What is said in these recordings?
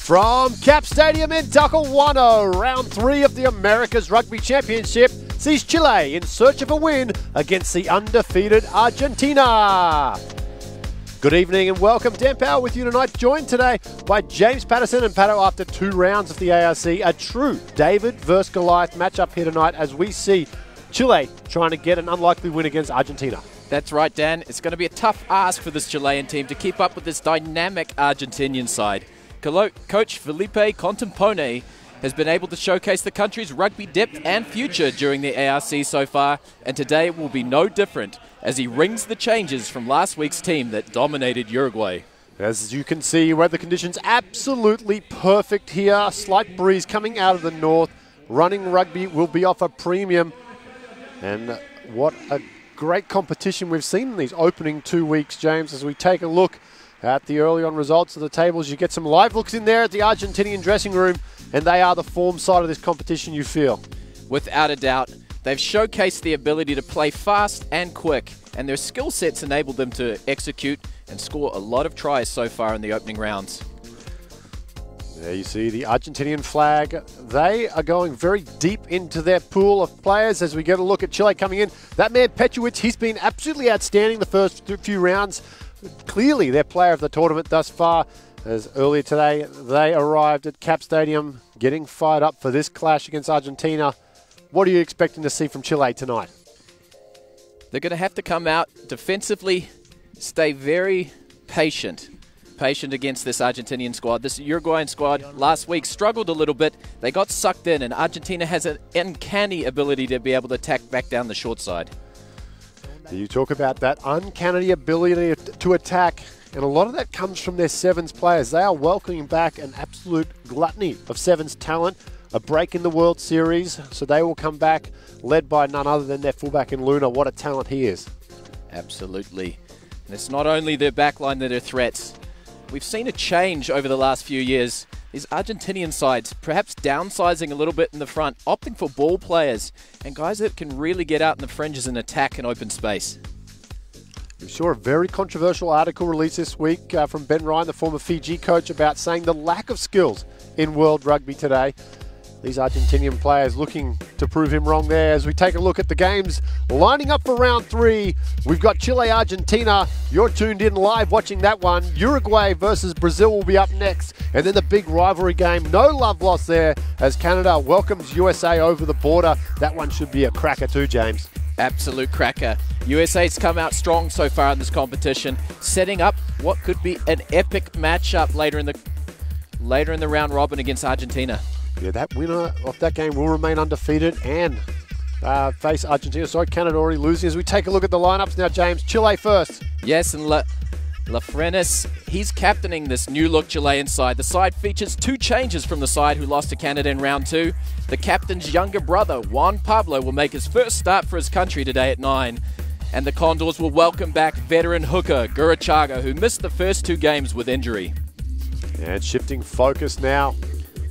From Cap Stadium in Talcahuano, round 3 of the Americas Rugby Championship sees Chile in search of a win against the undefeated Argentina. Good evening and welcome. Dan Power with you tonight, joined today by James Patterson. And Pato, after 2 rounds of the ARC, a true David versus Goliath matchup here tonight as we see Chile trying to get an unlikely win against Argentina. That's right, Dan. It's going to be a tough ask for this Chilean team to keep up with this dynamic Argentinian side. Coach Felipe Contampone has been able to showcase the country's rugby depth and future during the ARC so far, and today will be no different as he rings the changes from last week's team that dominated Uruguay. As you can see, weather conditions absolutely perfect here. A slight breeze coming out of the north. Running rugby will be off a premium. And what a great competition we've seen in these opening 2 weeks, James, as we take a look at the early on results of the tables. You get some live looks in there at the Argentinian dressing room, and they are the form side of this competition, you feel. Without a doubt, they've showcased the ability to play fast and quick, and their skill sets enabled them to execute and score a lot of tries so far in the opening rounds. There you see the Argentinian flag. They are going very deep into their pool of players as we get a look at Chile coming in. That man Petrovic, he's been absolutely outstanding the first few rounds. Clearly their player of the tournament thus far, as earlier today they arrived at Cap Stadium getting fired up for this clash against Argentina. What are you expecting to see from Chile tonight? They're going to have to come out defensively, stay very patient against this Argentinian squad. This Uruguayan squad last week struggled a little bit. They got sucked in, and Argentina has an uncanny ability to be able to attack back down the short side. You talk about that uncanny ability to attack, and a lot of that comes from their Sevens players. They are welcoming back an absolute gluttony of Sevens talent, a break in the World Series, so they will come back led by none other than their fullback in Luna. What a talent he is. Absolutely. And it's not only their backline that are threats. We've seen a change over the last few years. These Argentinian sides perhaps downsizing a little bit in the front, opting for ball players and guys that can really get out in the fringes and attack in open space. We saw a very controversial article released this week from Ben Ryan, the former Fiji coach, about saying the lack of skills in world rugby today. These Argentinian players looking to prove him wrong there. As we take a look at the games lining up for round 3, we've got Chile, Argentina. You're tuned in live watching that one. Uruguay versus Brazil will be up next. And then the big rivalry game. No love lost there as Canada welcomes USA over the border. That one should be a cracker too, James. Absolute cracker. USA's come out strong so far in this competition, setting up what could be an epic matchup later in the round robin against Argentina. Yeah, that winner of that game will remain undefeated and face Argentina. Sorry, Canada already losing. As we take a look at the lineups now, James. Chile first. Yes, and Lafrenes, he's captaining this new-look Chilean side. The side features 2 changes from the side who lost to Canada in round 2. The captain's younger brother, Juan Pablo, will make his first start for his country today at 9. And the Condors will welcome back veteran hooker Gurachaga, who missed the first 2 games with injury. And shifting focus now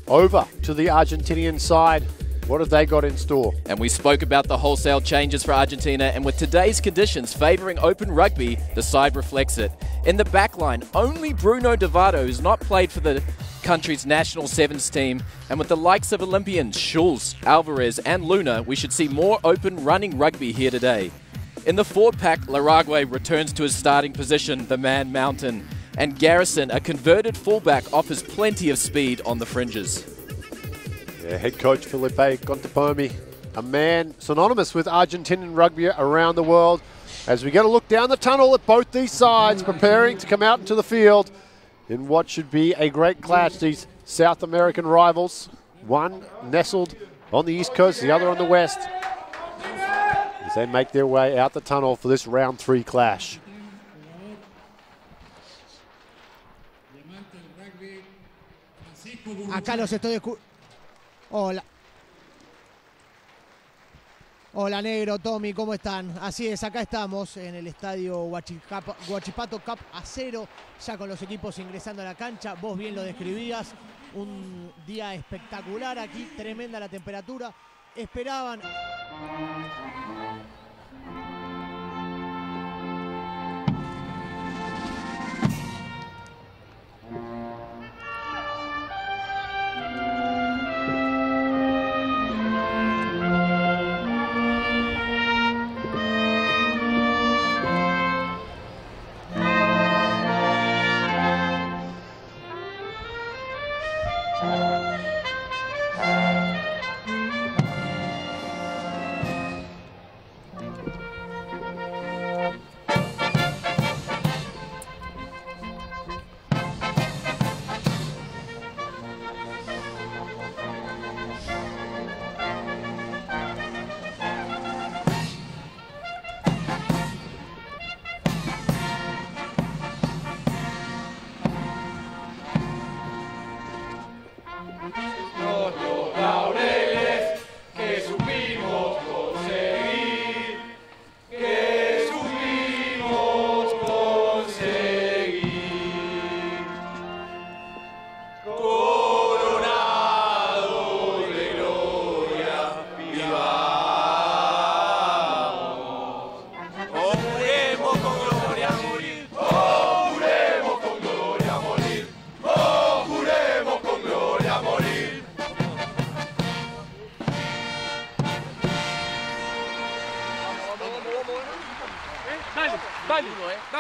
over to the Argentinian side. What have they got in store? And we spoke about the wholesale changes for Argentina, and with today's conditions favouring open rugby, the side reflects it. In the backline, only Bruno Devato, who's not played for the country's national Sevens team, and with the likes of Olympians Schulz, Alvarez and Luna, we should see more open running rugby here today. In the forward pack, Larrague returns to his starting position, the man mountain, and Garrison, a converted fullback, offers plenty of speed on the fringes. Yeah, head coach Felipe Contampone, a man synonymous with Argentinian rugby around the world. As we get a look down the tunnel at both these sides, preparing to come out into the field in what should be a great clash. These South American rivals, one nestled on the east coast, the other on the west, as they make their way out the tunnel for this round 3 clash. Acá los estoy escuchando. Hola. Hola, Negro, Tommy, ¿cómo están? Así es, acá estamos en el estadio Huachipato Cup a 0, ya con los equipos ingresando a la cancha. Vos bien lo describías, un día espectacular aquí, tremenda la temperatura. Esperaban...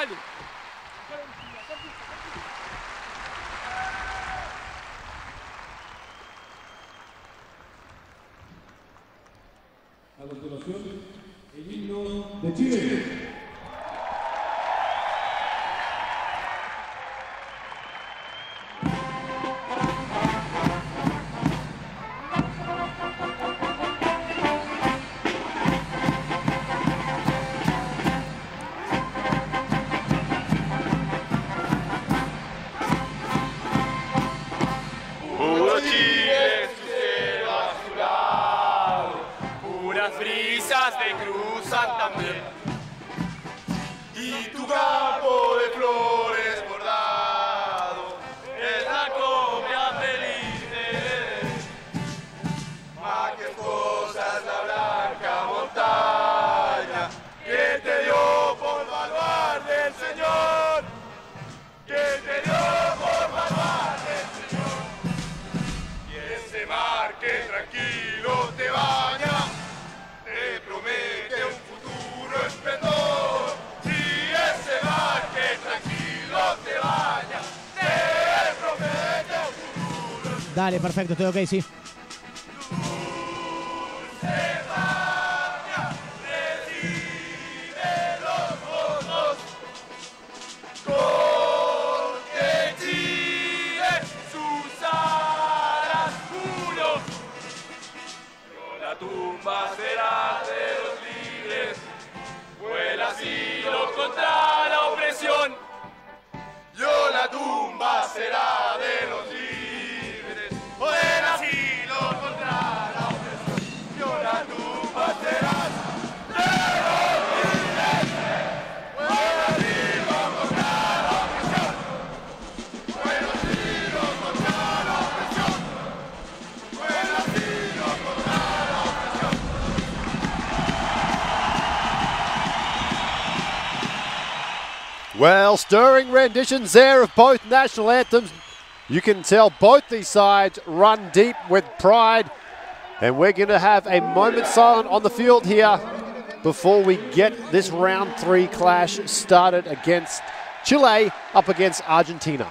Andy. A continuación, el himno de Chile. Brisas te cruzan también y tu campo de flores bordado es la copia feliz de majestuosa es la blanca montaña que te dio por baluarte del Señor, que te dio por baluarte del Señor, y ese mar que tranquilo te baña te promete un futuro esplendor, y ese mar que tranquilo te baña, te promete un futuro esplendor. Dale, perfecto, estoy ok, sí. Se baña, recibe los votos, con que Chile sus alas puros, pero la tumba será de los libres, fue el asilo contra la opresión. Yo la tumba será de los libres, fue el asilo contra la opresión. Yo la tumba será de los libres, fue el asilo contra la opresión. Fue el asilo contra la opresión. Fue el asilo contra la opresión. Well, stirring renditions there of both national anthems. You can tell both these sides run deep with pride. And we're going to have a moment silent on the field here before we get this round 3 clash started against Chile up against Argentina.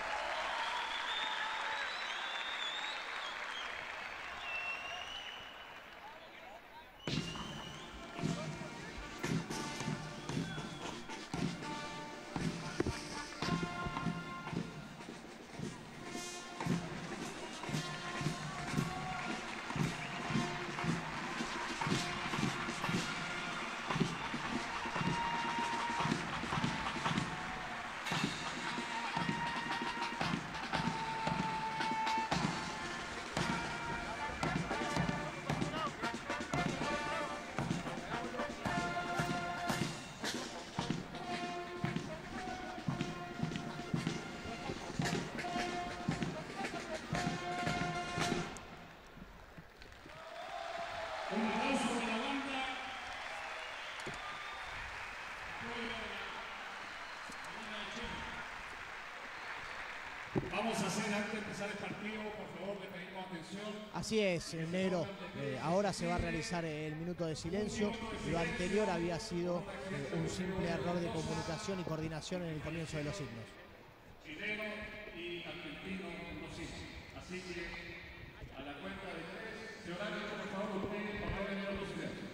Vamos a hacer antes de empezar el partido, por favor, le pedimos atención. Así es, negro. Ahora se va a realizar el minuto de silencio. Lo anterior había sido un simple error de comunicación y coordinación en el comienzo de los signos. Chileno y argentino los hijos. Así que a la cuenta de 3, se horario, por favor, ustedes para el minuto de silencio.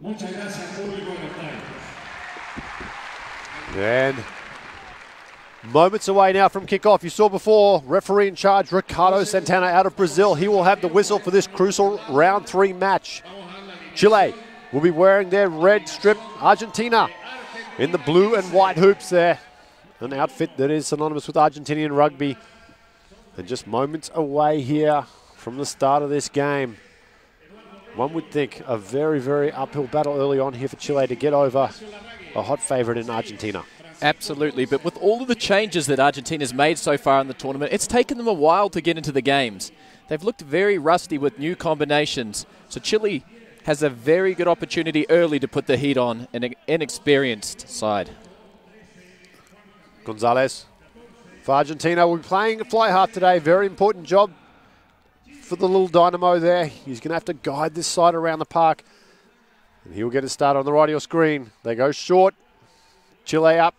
Muchas gracias, público del estadio. And moments away now from kickoff. You saw before, referee in charge, Ricardo Santana out of Brazil. He will have the whistle for this crucial round 3 match. Chile will be wearing their red strip. Argentina in the blue and white hoops there. An outfit that is synonymous with Argentinian rugby. And just moments away here from the start of this game. One would think a very, very uphill battle early on here for Chile to get over a hot favourite in Argentina. Absolutely, but with all of the changes that Argentina's made so far in the tournament, it's taken them a while to get into the games. They've looked very rusty with new combinations. So Chile has a very good opportunity early to put the heat on an inexperienced side. Gonzalez for Argentina will be playing fly half today. Very important job for the little dynamo there. He's going to have to guide this side around the park. And he'll get a start on the right of your screen. They go short. Chile up.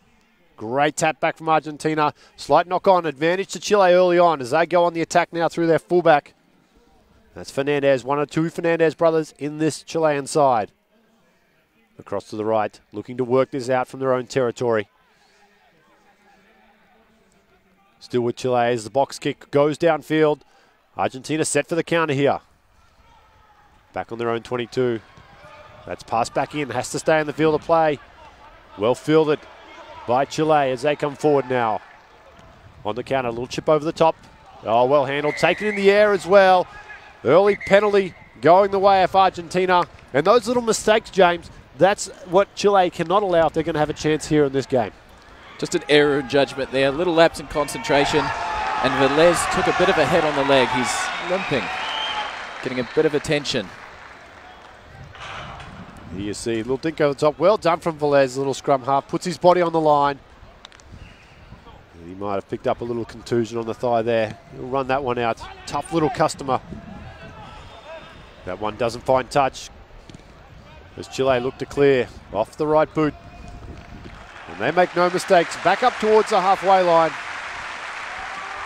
Great tap back from Argentina. Slight knock-on advantage to Chile early on as they go on the attack now through their fullback. That's Fernandez, one of two Fernandez brothers in this Chilean side. Across to the right, looking to work this out from their own territory. Still with Chile as the box kick goes downfield. Argentina set for the counter here. Back on their own 22. That's passed back in, has to stay in the field of play. Well fielded by Chile as they come forward now. On the counter, a little chip over the top. Oh, well handled, taken in the air as well. Early penalty going the way of Argentina. And those little mistakes, James, that's what Chile cannot allow if they're going to have a chance here in this game. Just an error in judgment there, a little lapse in concentration. And Velez took a bit of a head on the leg. He's limping, getting a bit of attention. Here you see, a little dink over the top. Well done from Velez, little scrum half. Puts his body on the line. He might have picked up a little contusion on the thigh there. He'll run that one out. Tough little customer. That one doesn't find touch. As Chile look to clear off the right boot. And they make no mistakes. Back up towards the halfway line.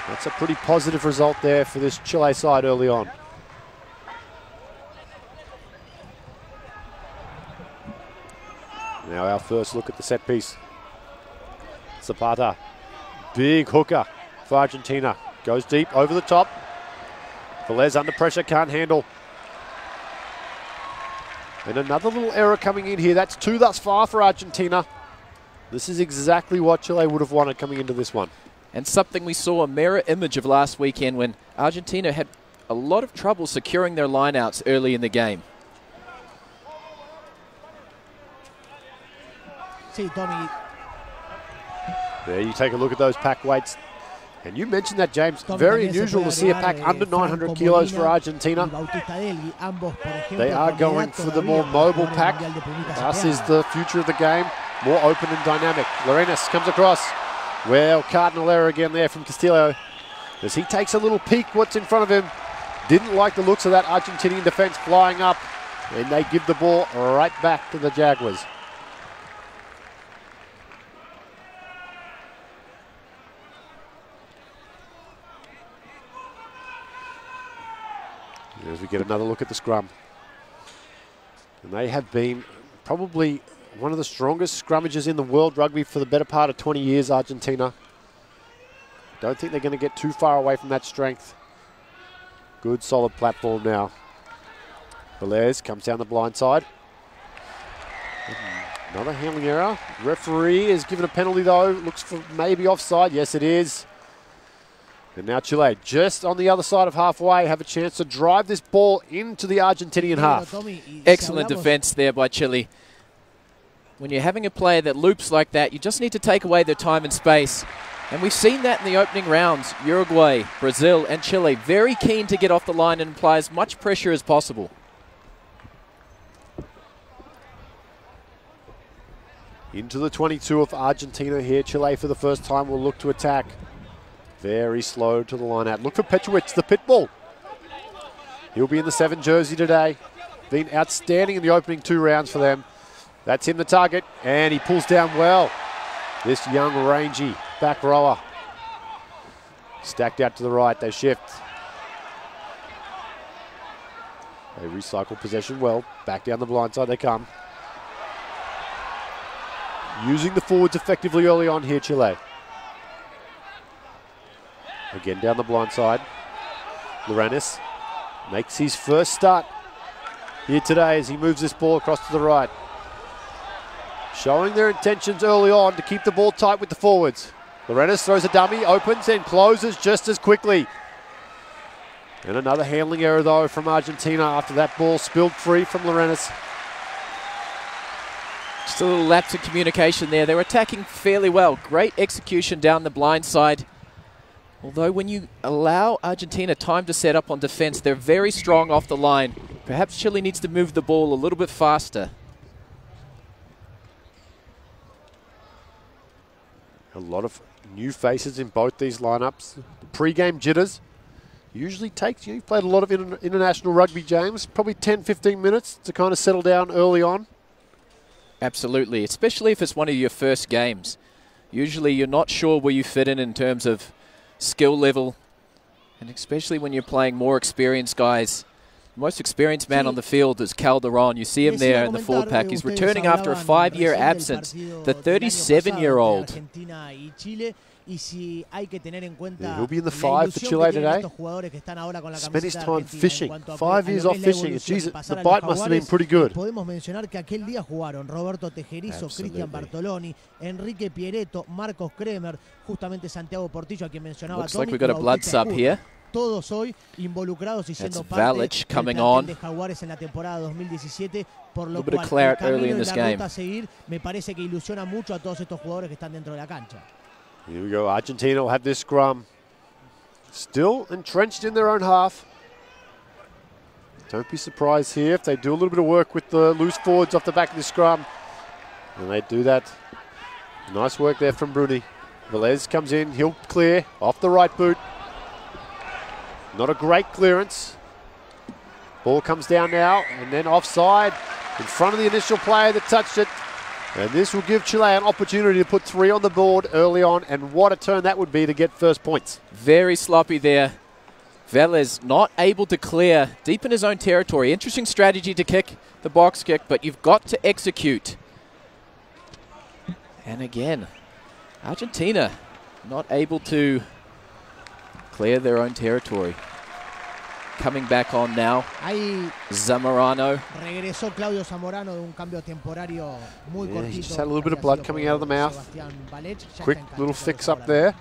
That's a pretty positive result there for this Chile side early on. Now our first look at the set piece. Zapata, big hooker for Argentina. Goes deep, over the top. Velez under pressure, can't handle. And another little error coming in here. That's two thus far for Argentina. This is exactly what Chile would have wanted coming into this one. And something we saw a mirror image of last weekend when Argentina had a lot of trouble securing their lineouts early in the game. Sí, Tommy. There you take a look at those pack weights. And you mentioned that, James. Very unusual to see a pack under 900 kilos for Argentina. They are going for the more mobile pack. Thus is the future of the game. More open and dynamic. Lorenas comes across. Well, cardinal error again there from Castillo. As he takes a little peek what's in front of him. Didn't like the looks of that Argentinian defense flying up. And they give the ball right back to the Jaguars. As we get another look at the scrum. And they have been probably one of the strongest scrummages in the world rugby for the better part of 20 years, Argentina. Don't think they're going to get too far away from that strength. Good, solid platform now. Velez comes down the blind side. Another handling error. Referee is given a penalty though. Looks for maybe offside. Yes, it is. And now Chile, just on the other side of halfway, have a chance to drive this ball into the Argentinian half. Excellent defense there by Chile. When you're having a player that loops like that, you just need to take away their time and space. And we've seen that in the opening rounds. Uruguay, Brazil, and Chile very keen to get off the line and apply as much pressure as possible. Into the 22 of Argentina here. Chile for the first time will look to attack. Very slow to the line out. Look for Petrowicz, the pit bull. He'll be in the 7 jersey today. Been outstanding in the opening 2 rounds for them. That's him, the target, and he pulls down well. This young, rangy back rower. Stacked out to the right, they shift. They recycle possession well. Back down the blind side they come. Using the forwards effectively early on here, Chile. Again down the blind side. Lorenas makes his first start here today as he moves this ball across to the right. showing their intentions early on to keep the ball tight with the forwards. Lorenas throws a dummy, opens and closes just as quickly. And another handling error though from Argentina after that ball spilled free from Lorenas. Just a little lapse in communication there. They were attacking fairly well. Great execution down the blind side. Although when you allow Argentina time to set up on defense, they're very strong off the line. Perhaps Chile needs to move the ball a little bit faster. A lot of new faces in both these lineups. The pre-game jitters usually takes, you've played a lot of international rugby, James, probably 10-15 minutes to kind of settle down early on. Absolutely, especially if it's one of your first games. Usually you're not sure where you fit in terms of skill level, and especially when you're playing more experienced guys. The most experienced man on the field is Calderon. You see him there in the forward pack. He's returning after a 5-year absence, the 37-year-old. He'll be in the 5 for Chile today. Spent his time fishing. 5 years off fishing. Jeez, the bite must have been pretty good. Podemos mencionar que aquel día jugaron Roberto Tejerizo, Cristian Bartoloni, Enrique Pieretto, Marcos Kremer, justamente Santiago Portillo, a quien mencionaba. Looks like we've got a blood sub here. Todos hoy involucrados y siendo parte Valic coming on. de Jaguares en la temporada 2017, por lo cual el camino y la ruta a seguir me parece que ilusiona mucho a todos estos jugadores que están dentro de la cancha. Here we go. Argentina will have this scrum. Still entrenched in their own half. Don't be surprised here if they do a little bit of work with the loose forwards off the back of the scrum. And they do that. Nice work there from Bruni. Velez comes in. He'll clear off the right boot. Not a great clearance. Ball comes down now and then offside in front of the initial player that touched it. And this will give Chile an opportunity to put 3 on the board early on, and what a turn that would be to get first points. Very sloppy there. Velez not able to clear deep in his own territory. Interesting strategy to kick the box kick, but you've got to execute. And again, Argentina not able to clear their own territory. Coming back on now, Zamorano. Regresó Claudio Zamorano de un cambio temporario muy cortito. He just had a little bit of blood coming out of the mouth. Quick little fix up there.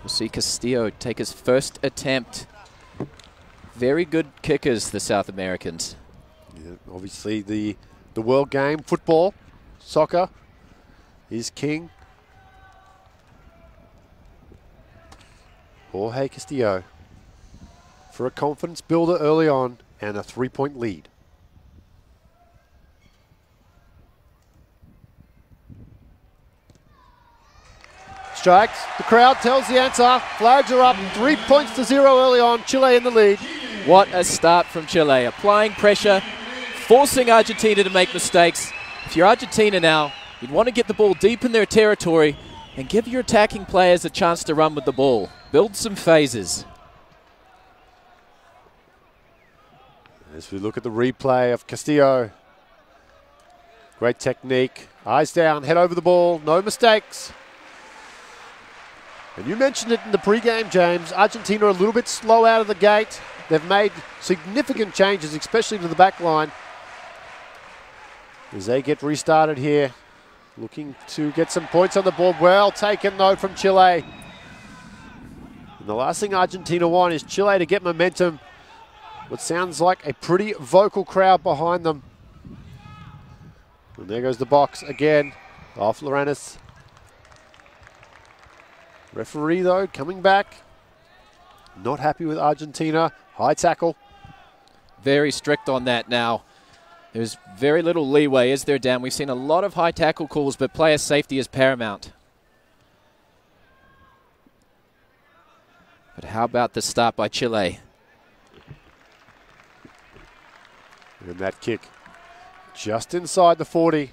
We'll see Castillo take his first attempt. Very good kickers, the South Americans. Yeah, obviously the world game, football, soccer, is king. Jorge Castillo for a confidence builder early on and a 3-point lead. Strikes. The crowd tells the answer. Flags are up. 3 points to 0 early on. Chile in the lead. What a start from Chile. Applying pressure, forcing Argentina to make mistakes. If you're Argentina now, you'd want to get the ball deep in their territory and give your attacking players a chance to run with the ball. Build some phases. As we look at the replay of Castillo. Great technique. Eyes down, head over the ball. No mistakes. And you mentioned it in the pre-game, James. Argentina are a little bit slow out of the gate. They've made significant changes, especially to the back line. As they get restarted here. Looking to get some points on the board. Well taken, though, from Chile. And the last thing Argentina want is Chile to get momentum. What sounds like a pretty vocal crowd behind them. And there goes the box again. Off Lorenas. Referee, though, coming back. Not happy with Argentina. High tackle. Very strict on that now. There's very little leeway, is there, Dan? We've seen a lot of high tackle calls, but player safety is paramount. But how about the start by Chile? And that kick just inside the 40.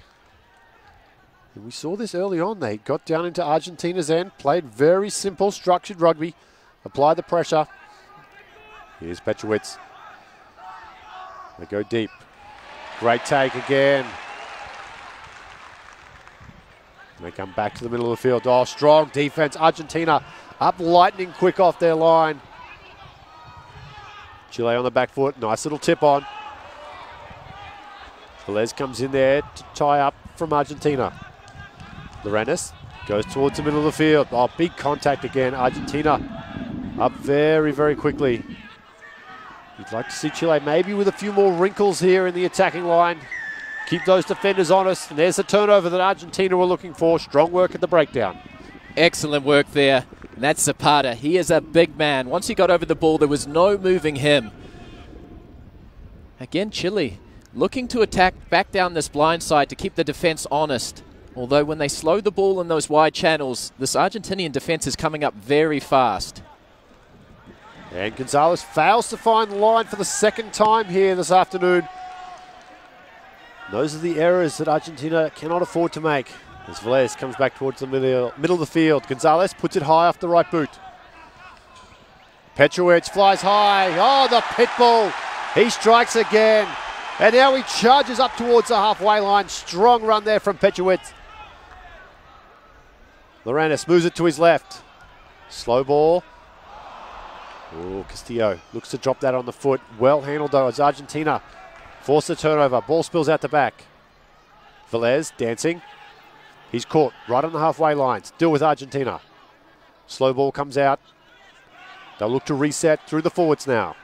And we saw this early on. They got down into Argentina's end, played very simple, structured rugby, applied the pressure. Here's Petrowitz. They go deep. Great take again. And they come back to the middle of the field. Oh, strong defense. Argentina up lightning quick off their line. Chile on the back foot. Nice little tip on. Velez comes in there to tie up from Argentina. Lorenas goes towards the middle of the field. Oh, big contact again. Argentina up very, very quickly. You'd like to see Chile maybe with a few more wrinkles here in the attacking line. Keep those defenders honest. And there's the turnover that Argentina were looking for. Strong work at the breakdown. Excellent work there. And that's Zapata. He is a big man. Once he got over the ball, there was no moving him. Again, Chile looking to attack back down this blind side to keep the defense honest. Although when they slow the ball in those wide channels, this Argentinian defense is coming up very fast. And Gonzalez fails to find the line for the second time here this afternoon. Those are the errors that Argentina cannot afford to make. As Velez comes back towards the middle of the field. Gonzalez puts it high off the right boot. Petrovic flies high. Oh, the pit bull. He strikes again. And now he charges up towards the halfway line. Strong run there from Petrovic. Lorenas moves it to his left. Slow ball. Oh, Castillo looks to drop that on the foot. Well handled though as Argentina force the turnover. Ball spills out the back. Velez dancing. He's caught right on the halfway line. Still with Argentina. Slow ball comes out. They'll look to reset through the forwards now.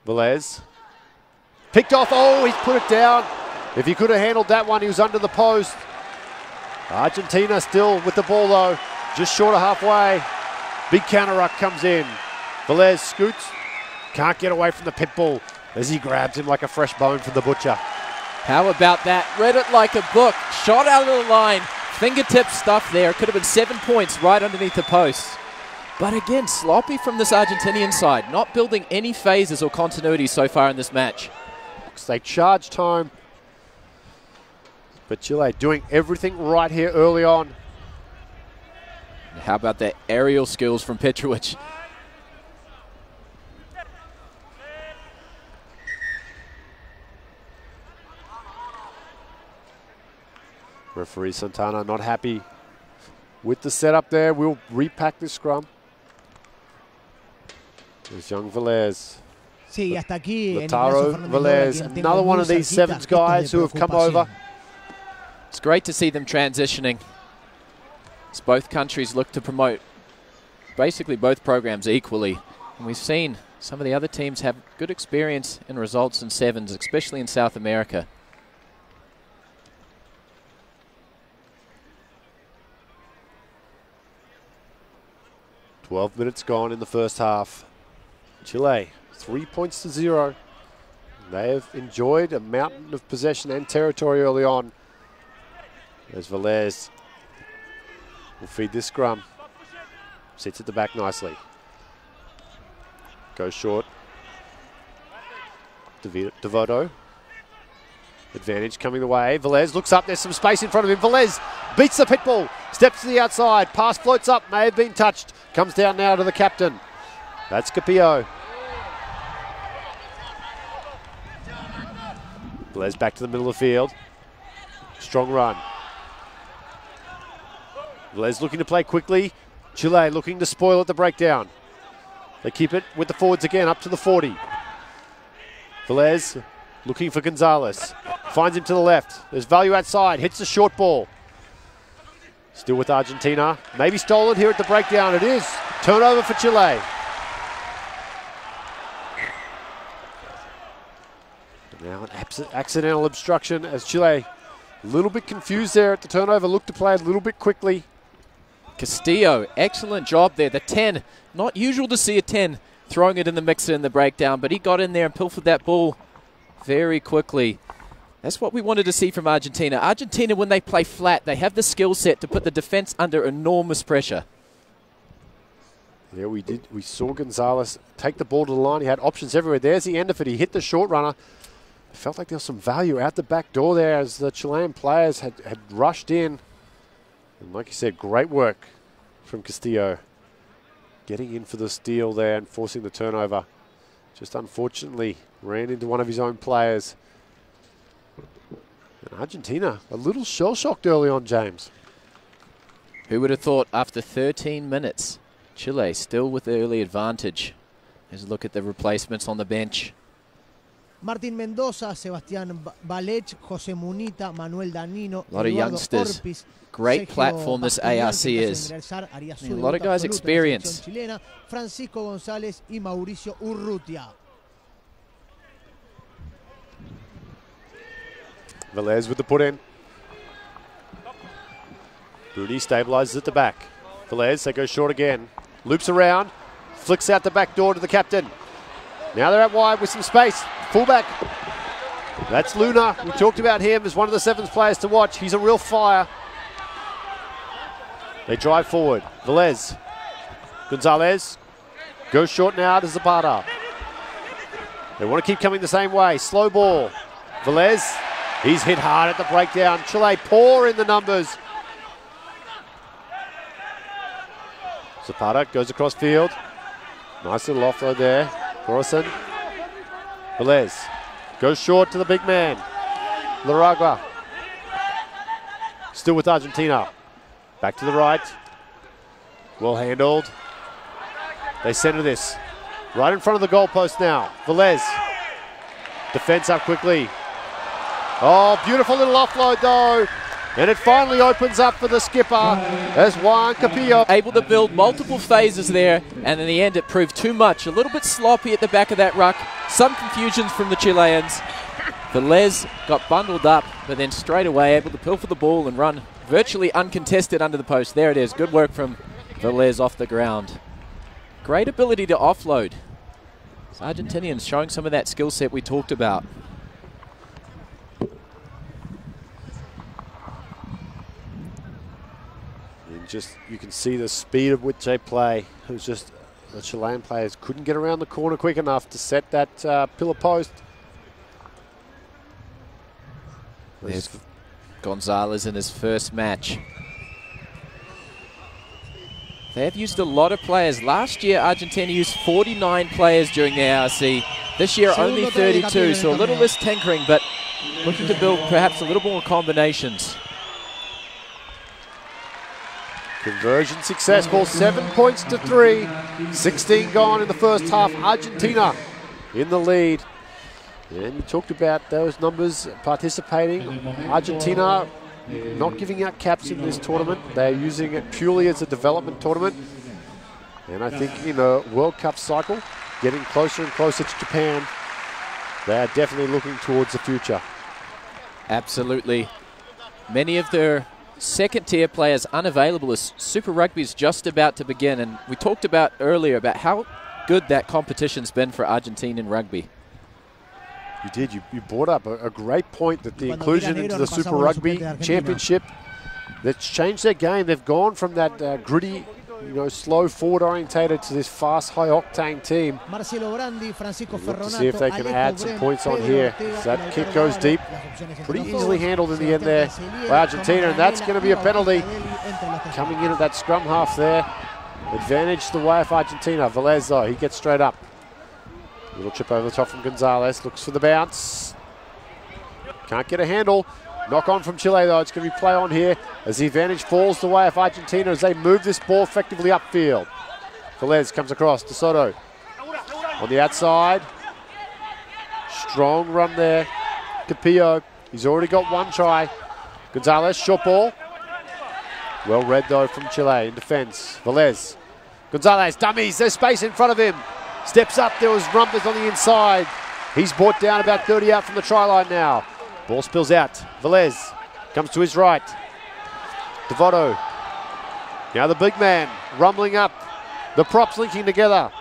Velez. Picked off. Oh, he's put it down. If he could have handled that one, he was under the post. Argentina still with the ball though. Just short of halfway. Big counter ruck comes in. Velez scoots. Can't get away from the pit bull as he grabs him like a fresh bone from the butcher. How about that? Read it like a book. Shot out of the line. Fingertip stuff there. Could have been 7 points right underneath the post. But again, sloppy from this Argentinian side. Not building any phases or continuity so far in this match. They charged home. But Chile doing everything right here early on. How about the aerial skills from Petrovic? Referee Santana not happy with the setup there. We'll repack this scrum. There's young Velez. Sí, hasta aquí Lautaro, Velez, another one of these sevens guys who have come over. It's great to see them transitioning. As both countries look to promote basically both programs equally. And we've seen some of the other teams have good experience and results in sevens, especially in South America. "12 minutes gone in the first half. Chile, 3 points to 0. They have enjoyed a mountain of possession and territory early on. As Velez will feed this scrum. Sits at the back nicely. Goes short. Devoto. Advantage coming the way. Velez looks up. There's some space in front of him. Velez beats the pit bull. Steps to the outside. Pass floats up. May have been touched. Comes down now to the captain. That's Capillo. Velez back to the middle of the field. Strong run. Velez looking to play quickly. Chile looking to spoil at the breakdown. They keep it with the forwards again up to the 40. Velez looking for Gonzalez. Finds him to the left. There's value outside. Hits the short ball. Still with Argentina. Maybe stolen here at the breakdown. It is. Turnover for Chile. Now an accidental obstruction as Chile a little bit confused there at the turnover. Looked to play a little bit quickly. Castillo, excellent job there. The 10, not usual to see a 10 throwing it in the mixer in the breakdown, but he got in there and pilfered that ball very quickly. That's what we wanted to see from Argentina. Argentina, when they play flat, they have the skill set to put the defense under enormous pressure. Yeah, we did. We saw Gonzalez take the ball to the line. He had options everywhere. There's the end of it. He hit the short runner. It felt like there was some value out the back door there as the Chilean players had rushed in. And like you said, great work from Castillo. Getting in for the steal there and forcing the turnover. Just unfortunately ran into one of his own players. And Argentina, a little shell-shocked early on, James. Who would have thought after 13 minutes, Chile still with the early advantage. As a look at the replacements on the bench. Martín Mendoza, Sebastián Balech, José Munita, Manuel Danino, A lot of Eduardo youngsters. Orpiz, Great Sergio platform this Bastiglione, ARC que tras is. ingresar haría su A lot of debut guys absoluto en la experience. selección chilena, Francisco González y Mauricio Urrutia. Velez with the put in. Bruni stabilizes at the back. Velez, they go short again. Loops around, flicks out the back door to the captain. Now they're out wide with some space. Fullback. That's Luna. We talked about him as one of the Sevens players to watch. He's a real fire. They drive forward. Velez. Gonzalez goes short now to Zapata. They want to keep coming the same way. Slow ball. Velez. He's hit hard at the breakdown. Chile poor in the numbers. Zapata goes across field. Nice little offload there. Corson. Velez goes short to the big man. Laragua. Still with Argentina. Back to the right. Well handled. They center this. Right in front of the goalpost now. Velez. Defense up quickly. Oh, beautiful little offload though. And it finally opens up for the skipper as Juan Capillo. Able to build multiple phases there, and in the end it proved too much. A little bit sloppy at the back of that ruck. Some confusions from the Chileans. Velez got bundled up, but then straight away able to pilfer the ball and run virtually uncontested under the post. There it is. Good work from Velez off the ground. Great ability to offload. So Argentinians showing some of that skill set we talked about. Just you can see the speed of which they play. It was just the Chilean players couldn't get around the corner quick enough to set that pillar post. There's Gonzalez in his first match. They have used a lot of players. Last year, Argentina used 49 players during the ARC. This year, only 32, so a little less tinkering, but looking to build perhaps a little more combinations. Conversion successful, 7 points to 3. 16 gone in the first half. Argentina in the lead. And you talked about those numbers participating. Argentina not giving out caps in this tournament. They're using it purely as a development tournament. And I think in a World Cup cycle, getting closer and closer to Japan, they are definitely looking towards the future. Absolutely. Many of their second-tier players unavailable as Super Rugby is just about to begin. And we talked about earlier about how good that competition's been for Argentinian rugby. You did. You brought up a great point that the inclusion into the Super Rugby Championship, that's changed their game. They've gone from that gritty, slow forward-orientated to this fast, high-octane team. Look to see if they can add some points on here. That kick goes deep. Pretty easily handled in the end there by Argentina, and that's going to be a penalty. Coming in at that scrum half there. Advantage the way of Argentina. Velez, though, he gets straight up. Little chip over the top from Gonzalez. Looks for the bounce. Can't get a handle. Knock on from Chile, though. It's going to be play on here as the advantage falls the way of Argentina as they move this ball effectively upfield. Velez comes across to Soto. On the outside. Strong run there. Capillo. He's already got one try. Gonzalez, short ball. Well read, though, from Chile in defense. Velez. Gonzalez, dummies. There's space in front of him. Steps up. There was rumpers on the inside. He's brought down about 30 out from the try line now. Ball spills out. Velez comes to his right. Devoto. Now the big man rumbling up. The props linking together.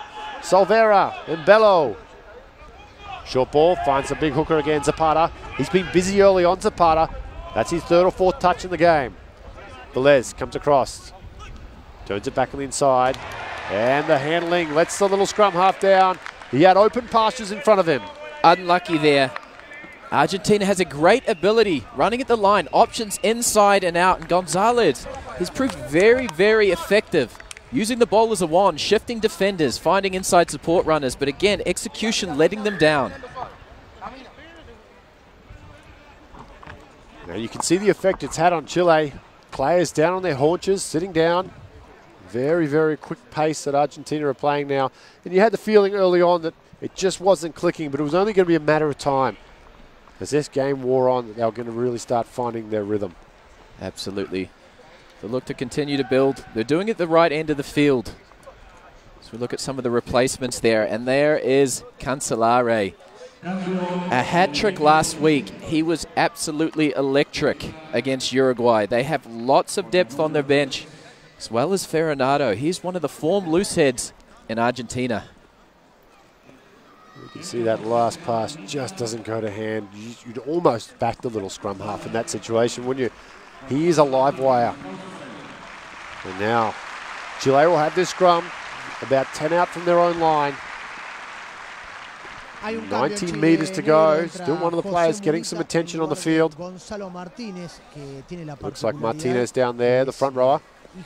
Solvera and Bello. Short ball finds a big hooker again. Zapata. He's been busy early on. Zapata. That's his third or fourth touch in the game. Velez comes across. Turns it back on the inside. And the handling lets the little scrum half down. He had open pastures in front of him. Unlucky there. Argentina has a great ability running at the line, options inside and out, and Gonzalez has proved very, very effective. Using the ball as a wand, shifting defenders, finding inside support runners, but again, execution letting them down. Now you can see the effect it's had on Chile. Players down on their haunches, sitting down. Very, very quick pace that Argentina are playing now. And you had the feeling early on that It just wasn't clicking, but it was only going to be a matter of time. As this game wore on, they were going to really start finding their rhythm. Absolutely. They look to continue to build. They're doing it at the right end of the field. So we look at some of the replacements there, and there is Cancelare. A hat-trick last week. He was absolutely electric against Uruguay. They have lots of depth on their bench, as well as Ferronado. He's one of the form loose heads in Argentina. You can see that last pass just doesn't go to hand. You'd almost back the little scrum half in that situation, wouldn't you? He is a live wire. And now Chile will have this scrum about 10 out from their own line. 19 meters to go. Still one of the players getting some attention on the field. Looks like Martinez down there, the front rower. You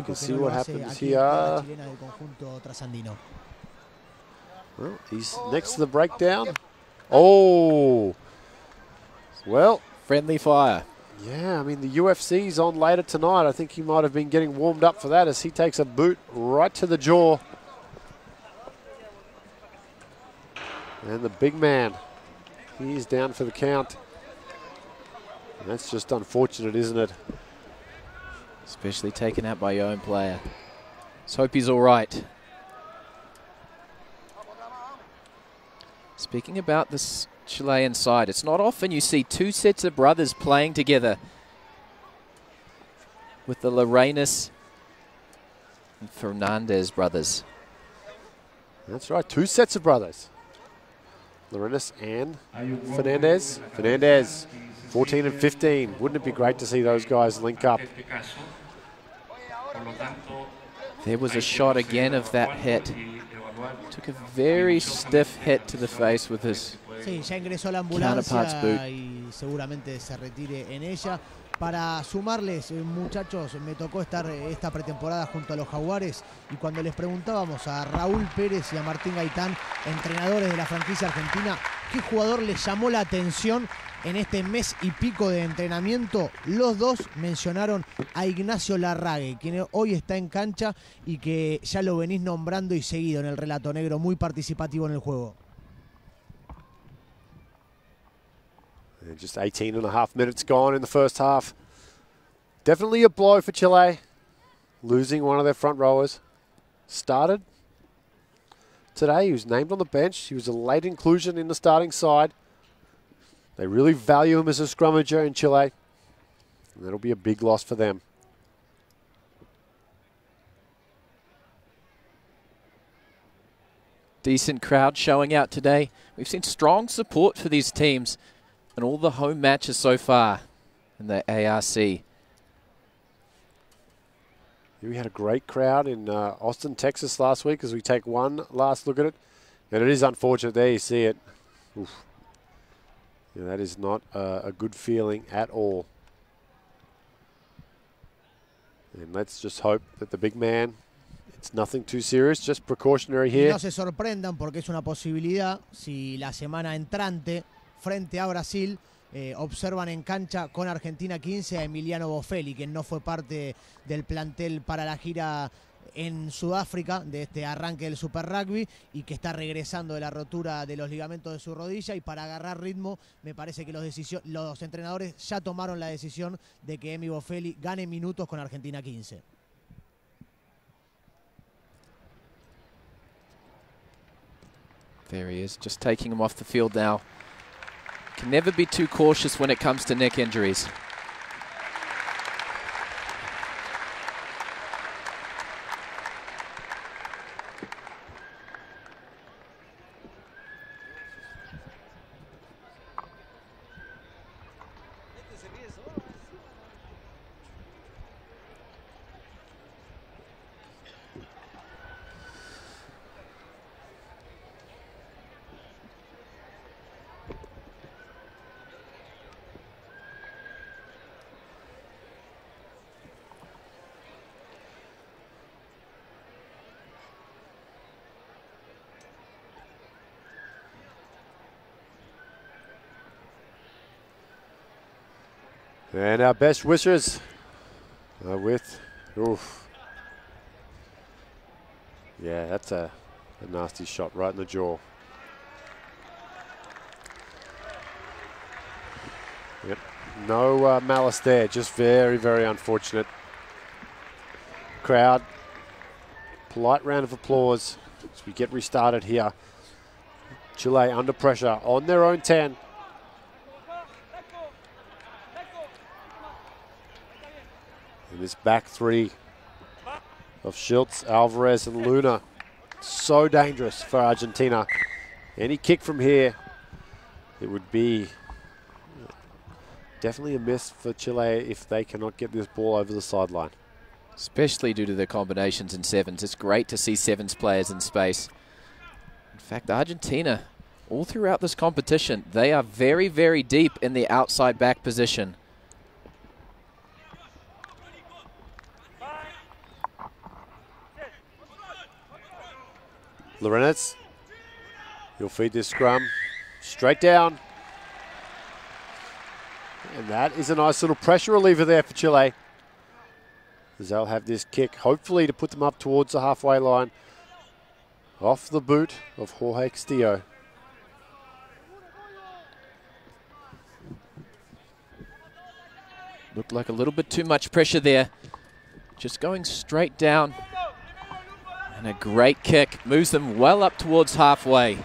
can see what happens here. Well, he's next to the breakdown. Oh, well. Friendly fire. Yeah, I mean, the UFC's on later tonight. I think he might have been getting warmed up for that as he takes a boot right to the jaw. And the big man, he's down for the count. And that's just unfortunate, isn't it? Especially taken out by your own player. Let's hope he's all right. Speaking about this Chilean side, it's not often you see two sets of brothers playing together with the Larenas and Fernandez brothers. That's right, two sets of brothers. Larenas and Fernandez. Fernandez, 14 and 15. Wouldn't it be great to see those guys link up? There was a shot again of that hit. Took a very stiff hit to the face with his ya ingresó la ambulancia y seguramente se retire en ella. Para sumarles, muchachos, me tocó estar esta pretemporada junto a los Jaguares y cuando les preguntábamos a Raúl Pérez y a Martín Gaitán, entrenadores de la franquicia argentina, qué jugador les llamó la atención en este mes y pico de entrenamiento, los dos mencionaron a Ignacio Larrague, quien hoy está en cancha y que ya lo venís nombrando y seguido en el relato negro, muy participativo en el juego. And just 18 and a half minutes gone in the first half. Definitely a blow for Chile, losing one of their front rowers. Started today, he was named on the bench. He was a late inclusion in the starting side. They really value him as a scrummager in Chile. And that'll be a big loss for them. Decent crowd showing out today. We've seen strong support for these teams in all the home matches so far in the ARC. We had a great crowd in Austin, Texas last week as we take one last look at it. And it is unfortunate. There you see it. Oof. Yeah, that is not a good feeling at all. And let's just hope that the big man, it's nothing too serious, just precautionary here. No se sorprendan porque es una posibilidad si la semana entrante frente a Brasil observan en cancha con Argentina 15 a Emiliano Boffelli, que no fue parte del plantel para la gira en Sudáfrica de este arranque del Super Rugby y que está regresando de la rotura de los ligamentos de su rodilla, y para agarrar ritmo me parece que los entrenadores ya tomaron la decisión de que Emi Boffelli gane minutos con Argentina 15. There he is, just taking him off the field now. Can never be too cautious when it comes to neck injuries. And our best wishers are with Yeah, that's a nasty shot right in the jaw. Yep. No malice there, just very, very unfortunate. Crowd, polite round of applause as we get restarted here. Chile under pressure on their own 10. And this back three of Schultz, Alvarez and Luna, so dangerous for Argentina. Any kick from here, it would be definitely a miss for Chile if they cannot get this ball over the sideline. Especially due to the combinations in sevens. It's great to see sevens players in space. In fact, Argentina, all throughout this competition, they are very, very deep in the outside back position. Lorenz, he'll feed this scrum straight down. And that is a nice little pressure reliever there for Chile, as they'll have this kick, hopefully to put them up towards the halfway line. Off the boot of Jorge Castillo. Looked like a little bit too much pressure there. Just going straight down. And a great kick. Moves them well up towards halfway.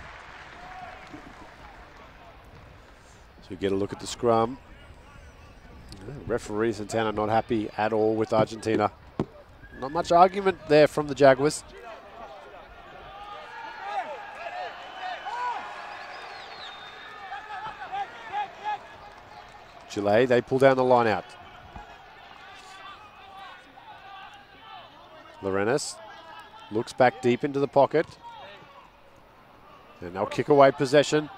So you get a look at the scrum. Referee Santana not happy at all with Argentina. Not much argument there from the Jaguars. Chile, they pull down the line out. Lorenz looks back deep into the pocket. And they'll kick away possession.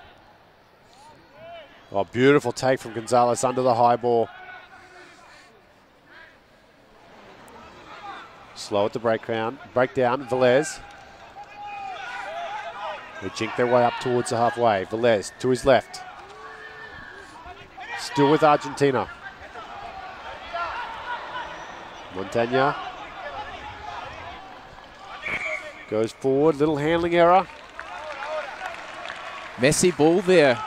Oh, beautiful take from Gonzalez under the high ball. Slow at the breakdown. Velez. They jink their way up towards the halfway. Velez to his left. Still with Argentina. Montagna goes forward. Little handling error. Messy ball there.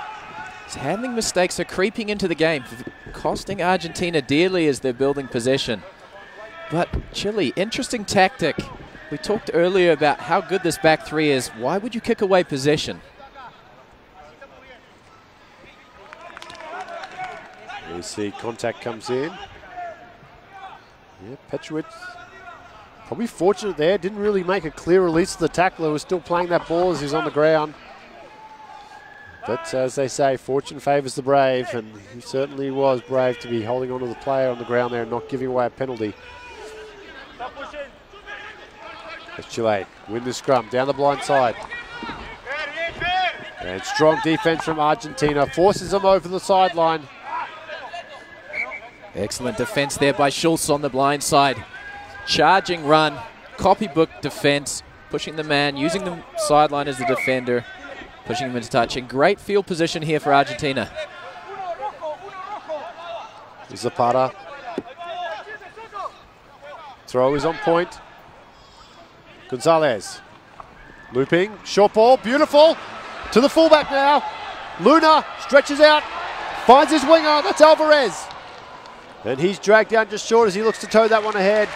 His handling mistakes are creeping into the game, costing Argentina dearly as they're building possession. But Chile, interesting tactic. We talked earlier about how good this back three is. Why would you kick away possession? We see contact comes in. Yeah, Petrovic probably fortunate there. Didn't really make a clear release to the tackler. Was still playing that ball as he's on the ground. But as they say, fortune favours the brave, and he certainly was brave to be holding on to the player on the ground there and not giving away a penalty. As Chile win the scrum down the blind side. And strong defense from Argentina forces them over the sideline. Excellent defense there by Schultz on the blind side. Charging run, copybook defense, pushing the man, using the sideline as the defender, pushing him into touch. And great field position here for Argentina. Zapata. Throw is on point. Gonzalez. Looping. Short ball. Beautiful. To the fullback now. Luna stretches out. Finds his winger. That's Alvarez. And he's dragged down just short as he looks to toe that one ahead.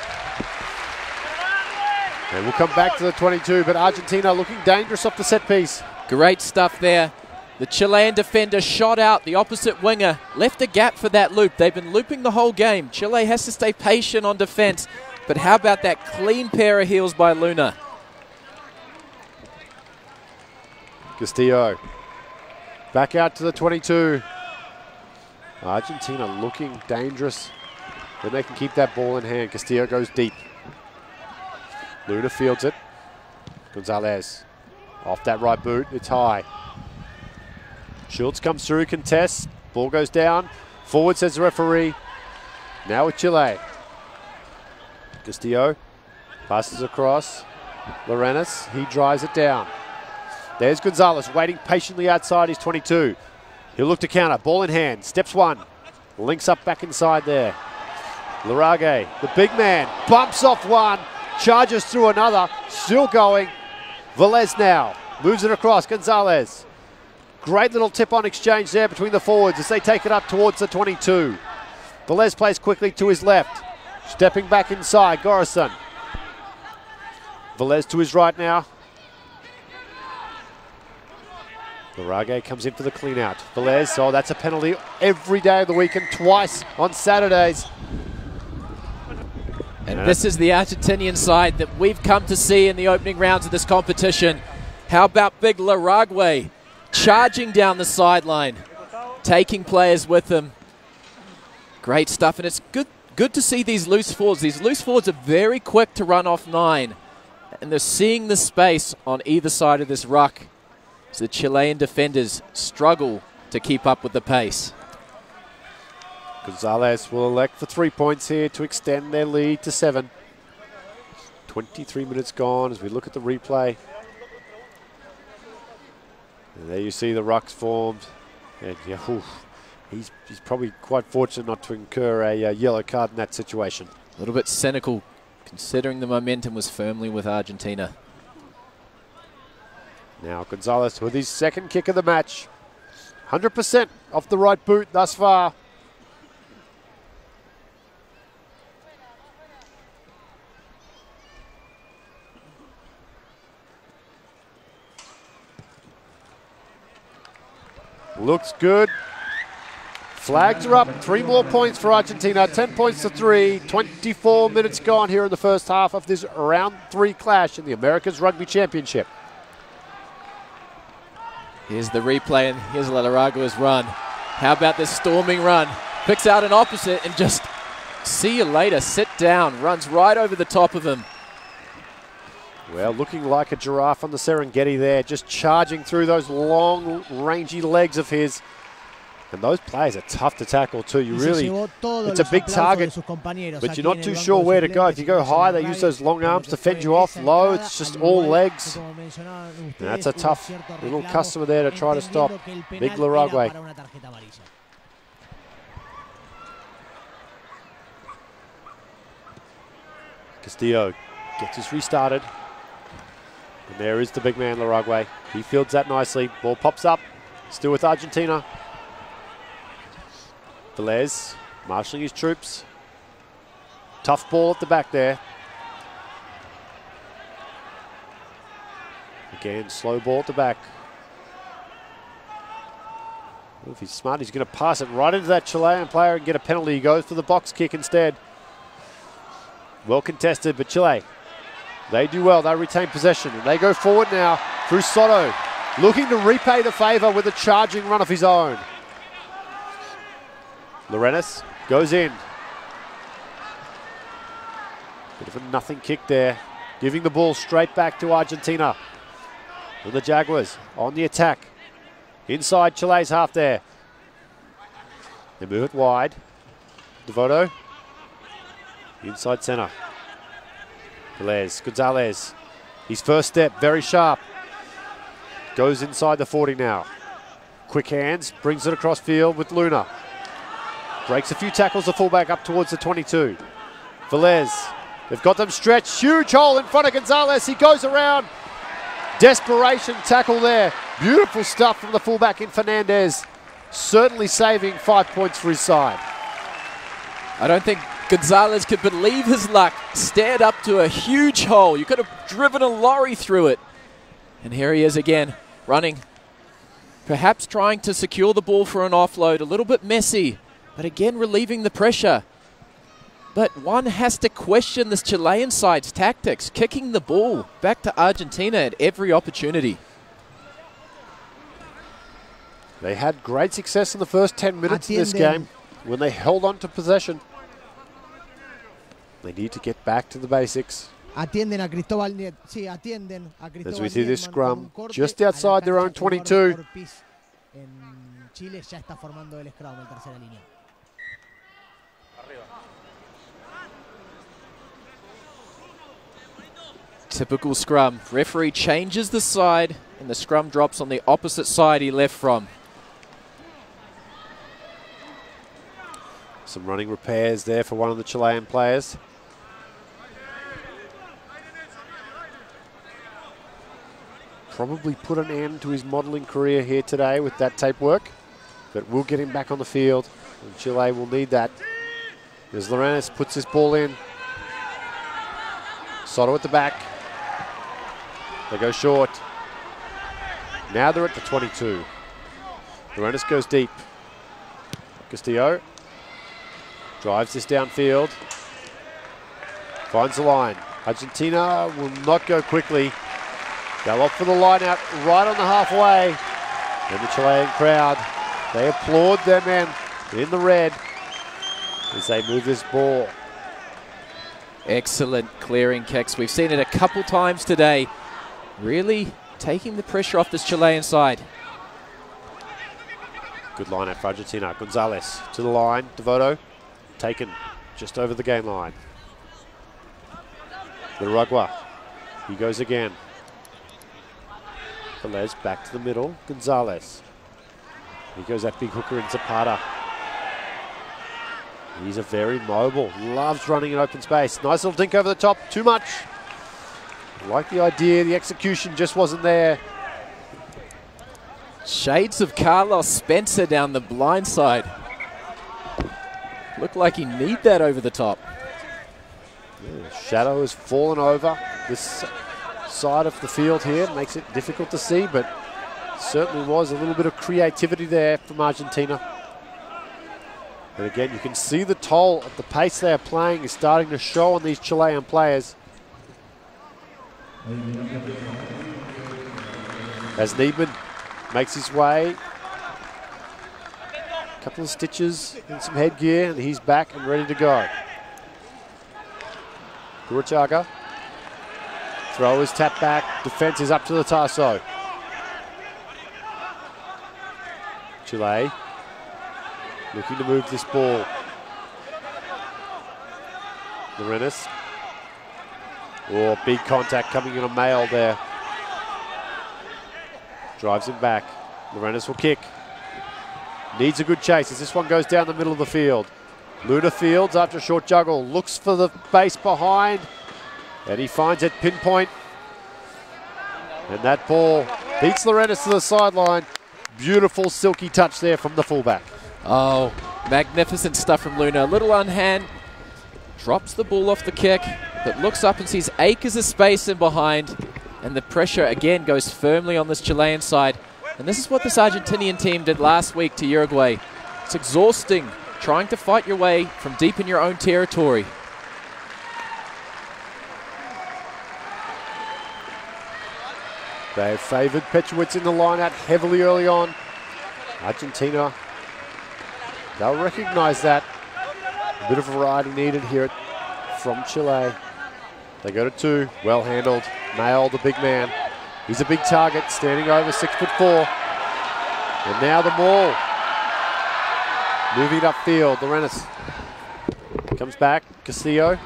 And we'll come back to the 22, but Argentina looking dangerous off the set piece. Great stuff there. The Chilean defender shot out the opposite winger, left a gap for that loop. They've been looping the whole game. Chile has to stay patient on defense. But how about that clean pair of heels by Luna? Castillo back out to the 22. Argentina looking dangerous. Then they can keep that ball in hand. Castillo goes deep. Luna fields it. Gonzalez off that right boot. It's high. Schultz comes through, contests. Ball goes down. Forward, says the referee. Now with Chile. Castillo passes across. Lorenz, he drives it down. There's Gonzalez waiting patiently outside his 22. He'll look to counter. Ball in hand. Steps one. Links up back inside there. Larage, the big man, bumps off one. charges through another, still going. Velez now, moves it across, Gonzalez. Great little tip-on exchange there between the forwards as they take it up towards the 22. Velez plays quickly to his left, stepping back inside, Gorison. Velez to his right now. Larage comes in for the clean-out. Velez, oh, that's a penalty every day of the week and twice on Saturdays. And this is the Argentinian side that we've come to see in the opening rounds of this competition. How about big Larage charging down the sideline, taking players with them. Great stuff, and it's good to see these loose forwards. These loose forwards are very quick to run off 9, and they're seeing the space on either side of this ruck as the Chilean defenders struggle to keep up with the pace. Gonzalez will elect for 3 points here to extend their lead to 7. 23 minutes gone as we look at the replay. And there you see the rucks formed. And yeah, he's probably quite fortunate not to incur a yellow card in that situation. A little bit cynical considering the momentum was firmly with Argentina. Now Gonzalez with his second kick of the match. 100% off the right boot thus far. Looks good. Flags are up. 3 more points for Argentina. 10 points to 3. 24 minutes gone here in the first half of this round 3 clash in the Americas Rugby Championship. Here's the replay, and here's Laragua's run. How about this storming run? Picks out an opposite and just see you later. Sit down. Runs right over the top of him. Well, looking like a giraffe on the Serengeti there, just charging through those long, rangy legs of his. And those players are tough to tackle too. You really, it's a big target, but you're not too sure where to go. If you go high, they use those long arms to fend you off. Low, it's just all legs. And that's a tough little customer there to try to stop. Big Larage. Castillo gets us restarted. And there is the big man, Larage. He fields that nicely. Ball pops up. Still with Argentina. Velez marshalling his troops. Tough ball at the back there. Again, slow ball at the back. Well, if he's smart, he's going to pass it right into that Chilean player and get a penalty. He goes for the box kick instead. Well contested, but Chile, they do well. They retain possession, and they go forward now through Soto, looking to repay the favour with a charging run of his own. Lorenas goes in. Bit of a nothing kick there, giving the ball straight back to Argentina. And the Jaguars on the attack. Inside Chile's half there. They move it wide. Devoto. Inside centre. Velez, Gonzalez. His first step, very sharp. Goes inside the 40 now. Quick hands, brings it across field with Luna. Breaks a few tackles, the fullback up towards the 22. Velez, they've got them stretched. Huge hole in front of Gonzalez. He goes around. Desperation tackle there. Beautiful stuff from the fullback in Fernandez. Certainly saving 5 points for his side. I don't think Gonzalez could believe his luck. Stared up to a huge hole. You could have driven a lorry through it. And here he is again, running. Perhaps trying to secure the ball for an offload. A little bit messy, but again relieving the pressure. But one has to question this Chilean side's tactics, kicking the ball back to Argentina at every opportunity. They had great success in the first 10 minutes of this game when they held on to possession. They need to get back to the basics. As we see this scrum just outside their own 22. Typical scrum. Referee changes the side and the scrum drops on the opposite side he left from. Some running repairs there for one of the Chilean players. probably put an end to his modelling career here today with that tape work, but we'll get him back on the field, and Chile will need that. As Lorenz puts this ball in. Soto at the back. They go short. Now they're at the 22. Lorenz goes deep. Castillo drives this downfield. Finds the line. Argentina will not go quickly. They'll opt for the line out right on the halfway. And the Chilean crowd, they applaud their men in the red as they move this ball. Excellent clearing kicks. We've seen it a couple times today. Really taking the pressure off this Chilean side. Good line out for Argentina. Gonzalez to the line. Devoto taken just over the gain line. Nicaragua. He goes again. Velez back to the middle. Gonzalez. He goes that big hooker in Zapata. He's a very mobile. Loves running in open space. Nice little dink over the top. Too much. Like the idea. The execution just wasn't there. Shades of Carlos Spencer down the blind side. Looked like he need that over the top. Yeah, shadow has fallen over this side of the field here. Makes it difficult to see, but certainly was a little bit of creativity there from Argentina. And again, you can see the toll at the pace they are playing is starting to show on these Chilean players. As Niedman makes his way, a couple of stitches and some headgear, and he's back and ready to go. Gurchaga. Throw is tapped back. Defense is up to the Tasso. Chile looking to move this ball. Lorenz. Oh, big contact coming in on Mail there. Drives him back. Lorenz will kick. Needs a good chase as this one goes down the middle of the field. Luna Fields, after a short juggle, looks for the base behind, and he finds it pinpoint. And that ball beats Lorenz to the sideline. Beautiful silky touch there from the fullback. Oh, magnificent stuff from Luna. A little unhand, drops the ball off the kick, but looks up and sees acres of space in behind, and the pressure again goes firmly on this Chilean side. And this is what this Argentinian team did last week to Uruguay. It's exhausting trying to fight your way from deep in your own territory. They have favoured Petrowitz in the line out heavily early on. Argentina, they'll recognise that. A bit of variety needed here from Chile. They go to two, well handled. Mail, the big man. He's a big target, standing over 6'4". And now the maul. Moving it upfield, Lorenz comes back, Castillo.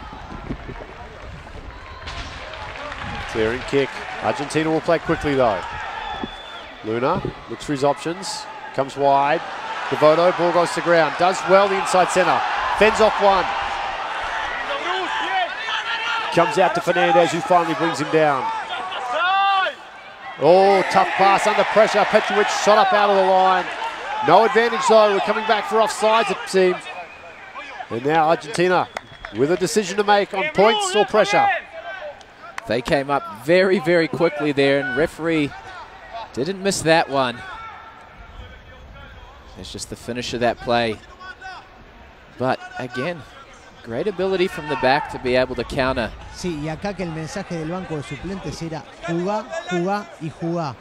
Clearing kick. Argentina will play quickly though. Luna looks for his options, comes wide. Devoto, ball goes to ground, does well the inside centre. Fends off one. Comes out to Fernandez, who finally brings him down. Oh, tough pass under pressure. Petrovic shot up out of the line. No advantage though, we're coming back for offsides it seems. And now Argentina with a decision to make on points or pressure. They came up very, very quickly there, and referee didn't miss that one. It's just the finish of that play. But again, great ability from the back to be able to counter. Sí, y acá que el mensaje del banco de suplentes era jugá, jugá y jugá.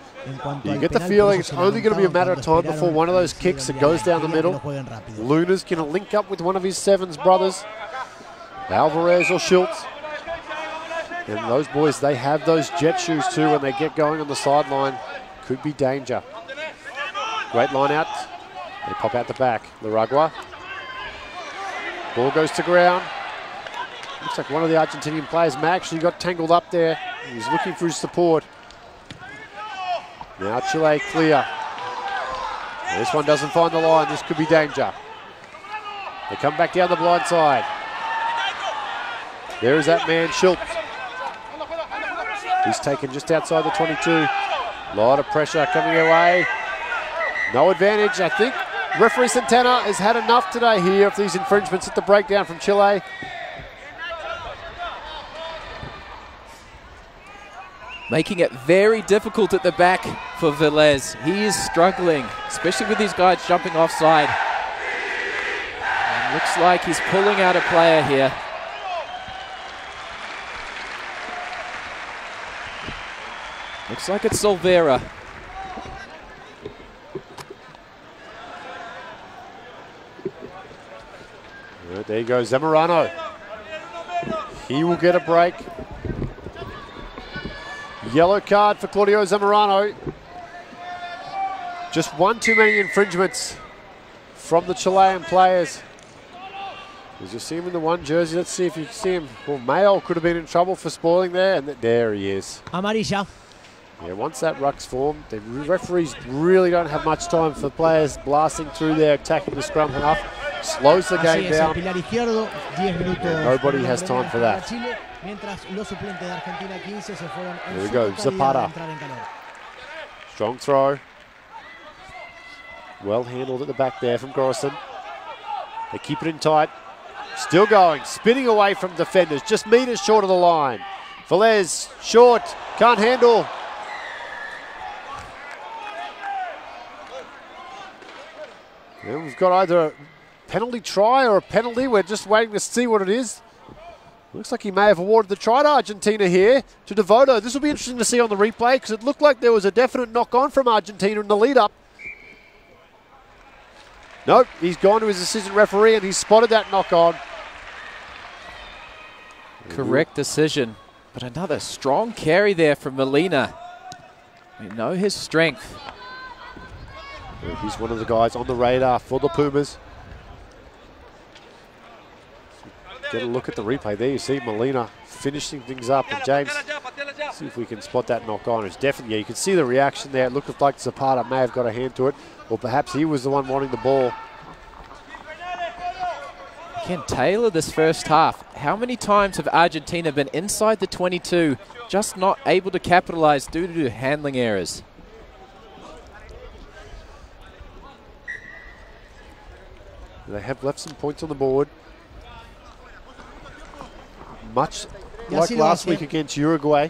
You get the feeling it's only going to be a matter of time before one of those kicks that goes down the middle. Luna's going to link up with one of his Sevens brothers, Alvarez or Schultz. And those boys, they have those jet shoes too when they get going on the sideline. Could be danger. Great line out. They pop out the back. Laragua. Ball goes to ground. Looks like one of the Argentinian players, Max, actually got tangled up there. He's looking for his support. Now Chile clear. This one doesn't find the line. This could be danger. They come back down the blind side. There is that man, Schultz. He's taken just outside the 22. A lot of pressure coming away. No advantage. I think referee Santana has had enough today here of these infringements at the breakdown from Chile. Making it very difficult at the back for Velez. He is struggling, especially with these guys jumping offside. And looks like he's pulling out a player here. Looks like it's Solvera. There you go, Zamorano. He will get a break. Yellow card for Claudio Zamorano. Just one too many infringements from the Chilean players. As you see him in the one jersey, let's see if you can see him. Well, Mayo could have been in trouble for spoiling there, and there he is. Amarilla. Yeah, once that ruck's formed, the referees really don't have much time for players blasting through there, attacking the scrum half. Slows the game down. Nobody has time for that. Here we go, Zapata. Strong throw. Well handled at the back there from Gorison. They keep it in tight. Still going, spinning away from defenders, just meters short of the line. Velez, short, can't handle. Yeah, we've got either a penalty try or a penalty. We're just waiting to see what it is. Looks like he may have awarded the try to Argentina here, to Devoto. This will be interesting to see on the replay because it looked like there was a definite knock-on from Argentina in the lead-up. Nope, he's gone to his assistant referee and he's spotted that knock-on. Correct decision, but another strong carry there from Molina. We know his strength. He's one of the guys on the radar for the Pumas. Get a look at the replay there. You see Molina finishing things up. And James, see if we can spot that knock on. It's definitely, yeah, you can see the reaction there. It looked like Zapata may have got a hand to it, or perhaps he was the one wanting the ball. Again, Taylor this first half. How many times have Argentina been inside the 22, just not able to capitalize due to handling errors? They have left some points on the board. Much like last week against Uruguay,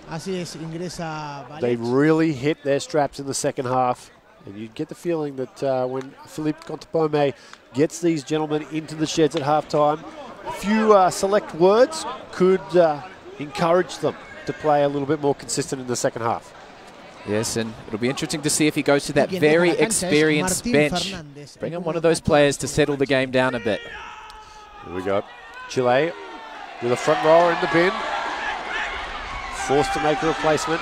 they really hit their straps in the second half. And you get the feeling that when Philippe Contepome gets these gentlemen into the sheds at halftime, a few select words could encourage them to play a little bit more consistent in the second half. Yes, and it'll be interesting to see if he goes to that very experienced bench. Bring in one of those players to settle the game down a bit. Here we go. Chile with a front rower in the bin. Forced to make a replacement.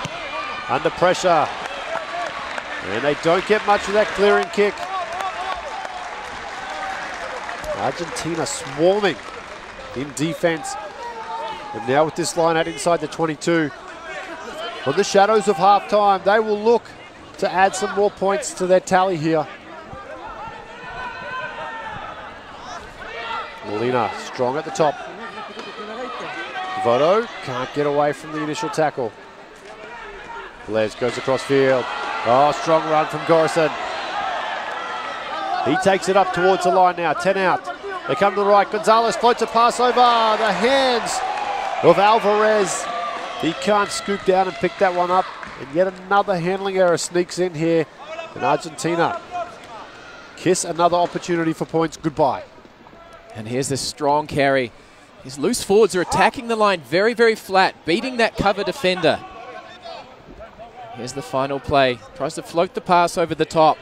Under pressure. And they don't get much of that clearing kick. Argentina swarming in defense. And now with this line out inside the 22. On the shadows of halftime, they will look to add some more points to their tally here. Molina strong at the top. Voto can't get away from the initial tackle. Les goes across field. Oh, strong run from Gorison. He takes it up towards the line now, 10 out. They come to the right, Gonzalez floats a pass over the hands of Alvarez. He can't scoop down and pick that one up. And yet another handling error sneaks in here. And Argentina kiss another opportunity for points goodbye. And here's this strong carry. These loose forwards are attacking the line very, very flat, beating that cover defender. Here's the final play. Tries to float the pass over the top.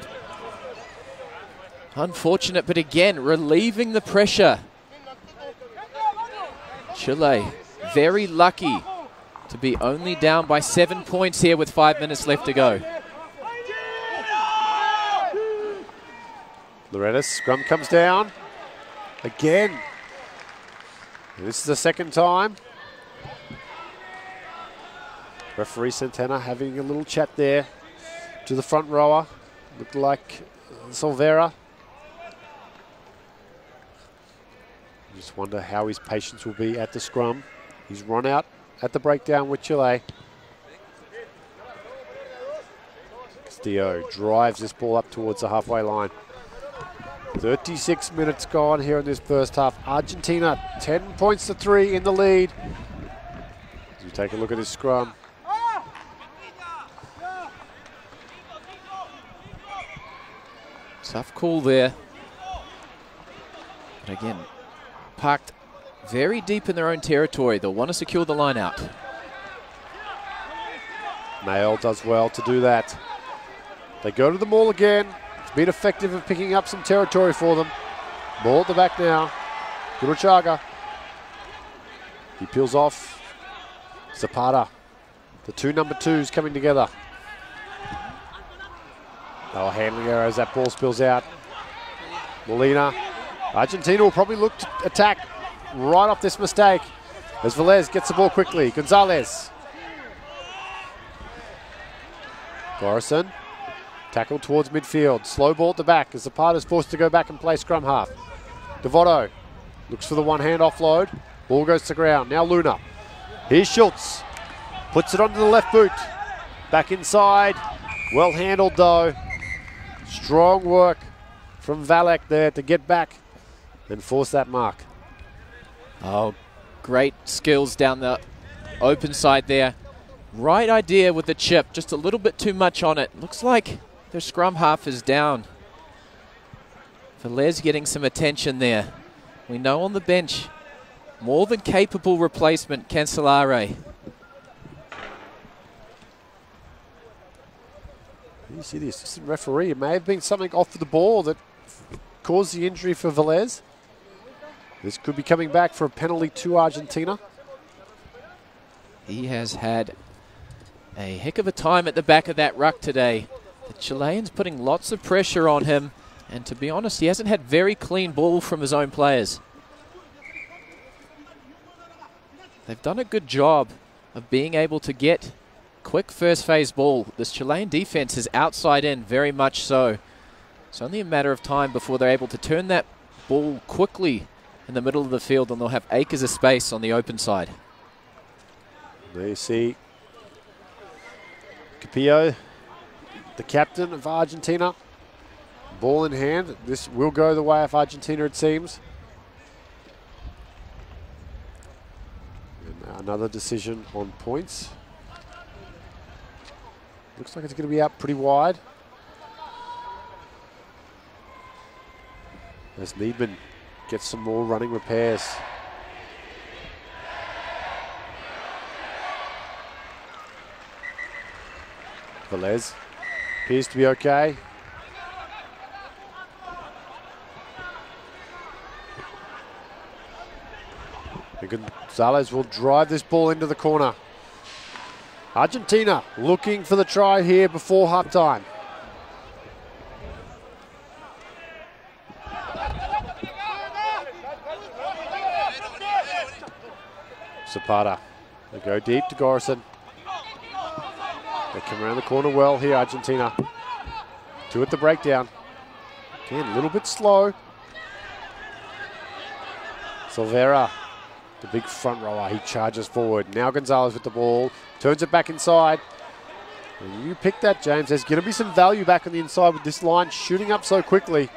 Unfortunate, but again, relieving the pressure. Chile, very lucky to be only down by 7 points here with 5 minutes left to go. Loretta's scrum comes down. Again. This is the second time. Referee Santana having a little chat there to the front rower. Looked like Solvera. Just wonder how his patience will be at the scrum. He's run out at the breakdown with Chile. Castillo drives this ball up towards the halfway line. 36 minutes gone here in this first half. Argentina 10 points to 3 in the lead. As we take a look at this scrum. Tough call there. But again, parked very deep in their own territory. They'll want to secure the line out. Mail does well to do that. They go to the maul again. It's been effective in picking up some territory for them. Ball at the back now. Guruchaga. He peels off. Zapata. The two number 2s coming together. Oh, handling error as that ball spills out. Molina. Argentina will probably look to attack right off this mistake as Velez gets the ball quickly. Gonzalez. Gorison. Tackle towards midfield. Slow ball at the back as Zapata's forced to go back and play scrum half. Devoto looks for the one-hand offload. Ball goes to ground. Now Luna. Here's Schultz. Puts it onto the left boot. Back inside. Well handled though. Strong work from Valek there to get back and force that mark. Oh, great skills down the open side there. Right idea with the chip, just a little bit too much on it. Looks like their scrum half is down. Velez getting some attention there. We know on the bench, more than capable replacement, Cancelare. You see the assistant referee. It may have been something off the ball that caused the injury for Velez. This could be coming back for a penalty to Argentina. He has had a heck of a time at the back of that ruck today. The Chileans putting lots of pressure on him, and to be honest, he hasn't had very clean ball from his own players. They've done a good job of being able to get quick first phase ball. This Chilean defense is outside in, very much so. It's only a matter of time before they're able to turn that ball quickly in the middle of the field, and they'll have acres of space on the open side. There you see Capillo, the captain of Argentina. Ball in hand. This will go the way of Argentina, it seems. And another decision on points. Looks like it's going to be out pretty wide. As Needman gets some more running repairs. Velez appears to be okay. And Gonzalez will drive this ball into the corner. Argentina looking for the try here before halftime. Zapata. They go deep to Gorison. They come around the corner well here, Argentina. 2 at the breakdown. Again, a little bit slow. Silveira, the big front rower, he charges forward. Now Gonzalez with the ball, turns it back inside. And you pick that, James. There's going to be some value back on the inside with this line shooting up so quickly.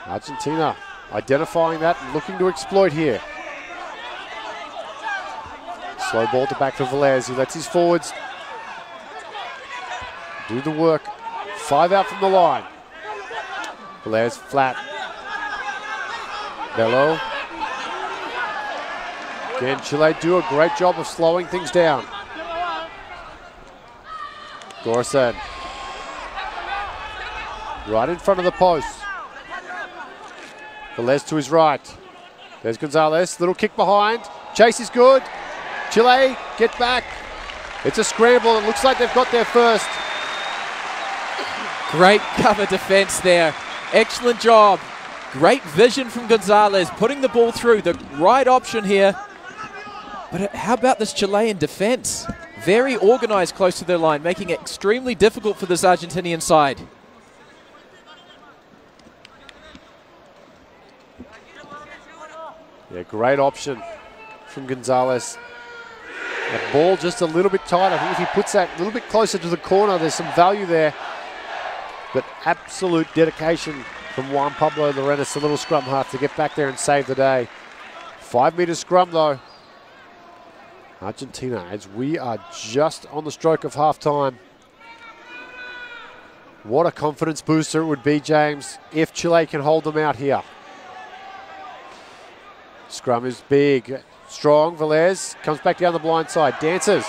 Argentina identifying that and looking to exploit here. Slow ball to back for Velez. He lets his forwards do the work. 5 out from the line. Velez flat. Bello. Again, Chile do a great job of slowing things down. Gorson. Right in front of the post. Velez to his right. There's Gonzalez. Little kick behind. Chase is good. Chile, get back. It's a scramble. It looks like they've got there first. Great cover defense there. Excellent job. Great vision from Gonzalez, putting the ball through. The right option here. But how about this Chilean defense? Very organized close to their line, making it extremely difficult for this Argentinian side. Yeah, great option from Gonzalez. That ball just a little bit tight. I think if he puts that a little bit closer to the corner, there's some value there. But absolute dedication from Juan Pablo Lorenas, the little scrum half, to get back there and save the day. 5-meter scrum though. Argentina, as we are just on the stroke of half-time. What a confidence booster it would be, James, if Chile can hold them out here. Scrum is big, strong. Velez comes back down the blind side, dances.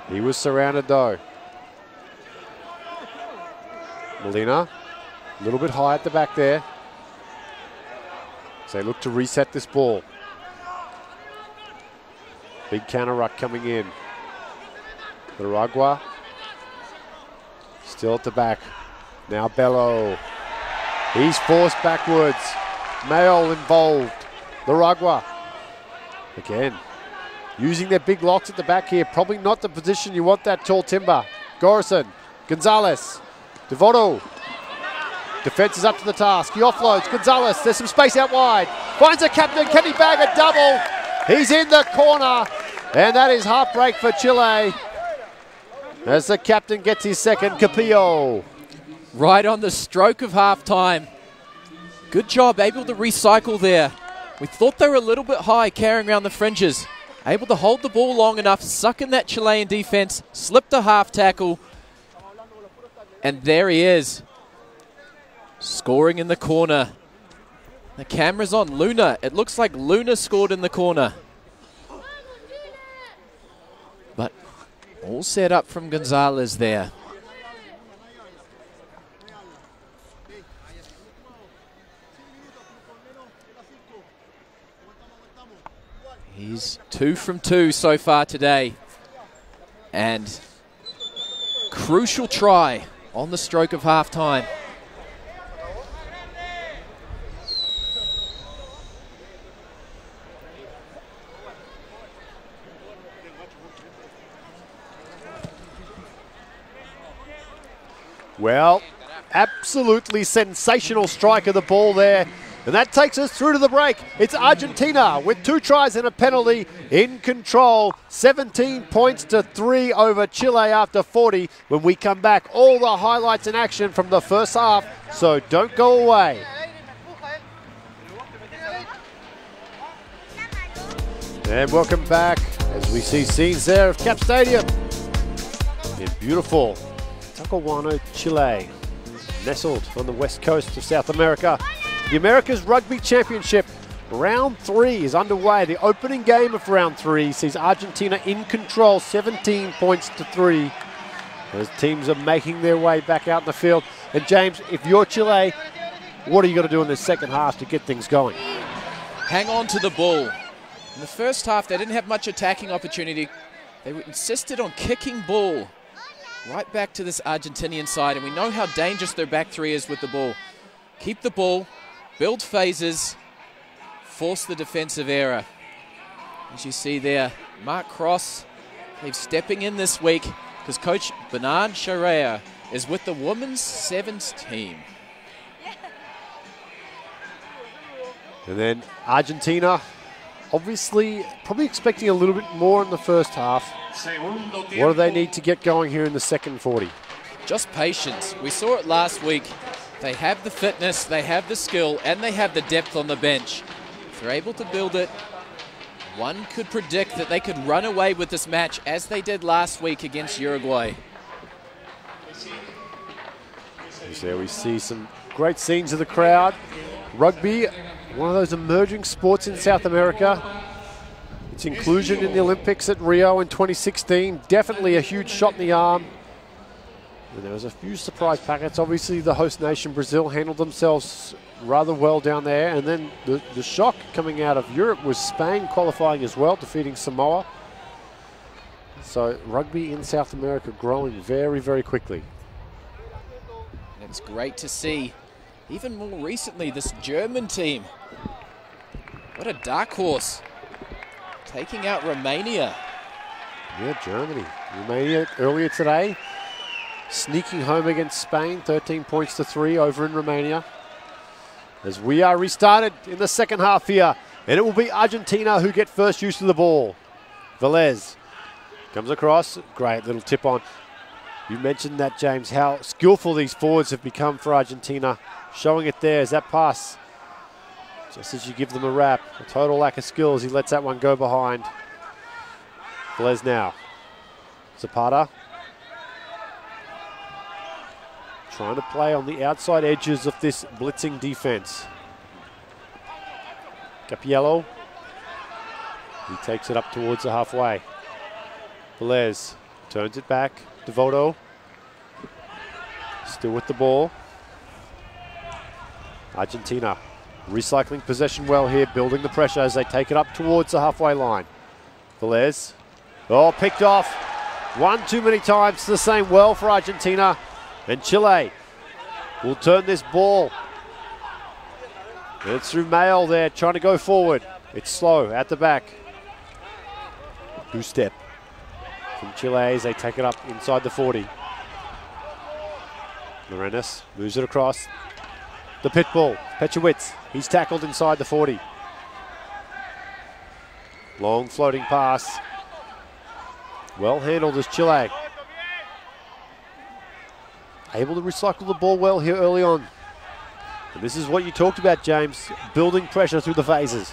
He was surrounded though. Molina, a little bit high at the back there. So they look to reset this ball. Big counter ruck coming in. Laragua still at the back. Now Bello. He's forced backwards. Mayo involved. Laragua. Again, using their big locks at the back here. Probably not the position you want that tall timber. Gorison. Gonzalez. Devoto. Defense is up to the task. He offloads. Gonzalez. There's some space out wide. Finds a captain. Can he bag a double? He's in the corner. And that is half break for Chile. As the captain gets his second, Capillo. Right on the stroke of halftime. Good job, able to recycle there. We thought they were a little bit high carrying around the fringes. Able to hold the ball long enough, suck in that Chilean defense, slip the half tackle. And there he is. Scoring in the corner. The camera's on Luna. It looks like Luna scored in the corner. But all set up from Gonzalez there. He's 2 from 2 so far today. And crucial try on the stroke of halftime. Well, absolutely sensational strike of the ball there. And that takes us through to the break. It's Argentina with 2 tries and a penalty in control. 17 points to 3 over Chile after 40. When we come back, all the highlights in action from the first half. So don't go away. And welcome back as we see scenes there of Cap Stadium in beautiful Talcahuano, Chile, nestled on the west coast of South America. The America's Rugby Championship round 3 is underway. The opening game of round 3 sees Argentina in control, 17 points to 3. Those teams are making their way back out in the field. And James, if you're Chile, what are you going to do in the second half to get things going? Hang on to the ball. In the first half, they didn't have much attacking opportunity. They insisted on kicking ball right back to this Argentinian side, and we know how dangerous their back 3 is with the ball. Keep the ball, build phases, force the defensive error. As you see there, Mark Cross, he's stepping in this week because Coach Bernard Charrea is with the women's sevens team. And then Argentina, obviously, probably expecting a little bit more in the first half. What do they need to get going here in the second 40? Just patience. We saw it last week. They have the fitness, they have the skill, and they have the depth on the bench. If they're able to build it, one could predict that they could run away with this match as they did last week against Uruguay. There we see some great scenes of the crowd. Rugby, one of those emerging sports in South America. Its inclusion in the Olympics at Rio in 2016, definitely a huge shot in the arm. And there was a few surprise packets. Obviously, the host nation, Brazil, handled themselves rather well down there. And then the shock coming out of Europe was Spain qualifying as well, defeating Samoa. So rugby in South America growing very, very quickly. And it's great to see, even more recently, this German team. What a dark horse. Taking out Romania. Yeah, Germany. Romania earlier today, sneaking home against Spain, 13 points to 3 over in Romania. As we are restarted in the second half here, And it will be Argentina who get first use of the ball. Velez comes across. Great little tip on. You mentioned that, James, how skillful these forwards have become for Argentina. Showing it there as that pass. Just as you give them a wrap. A total lack of skills. He lets that one go behind. Velez now. Zapata. Trying to play on the outside edges of this blitzing defense. Capiello. He takes it up towards the halfway. Velez turns it back. Devoto. Still with the ball. Argentina recycling possession well here, building the pressure as they take it up towards the halfway line. Velez. Oh, picked off. One too many times. The same well for Argentina. And Chile will turn this ball. And it's through Mail there, trying to go forward. It's slow at the back. Two step from Chile as they take it up inside the 40. Lorenas moves it across. The pit bull, Petchowitz. He's tackled inside the 40. Long floating pass. Well handled as Chile. Able to recycle the ball well here early on. And this is what you talked about, James. Building pressure through the phases.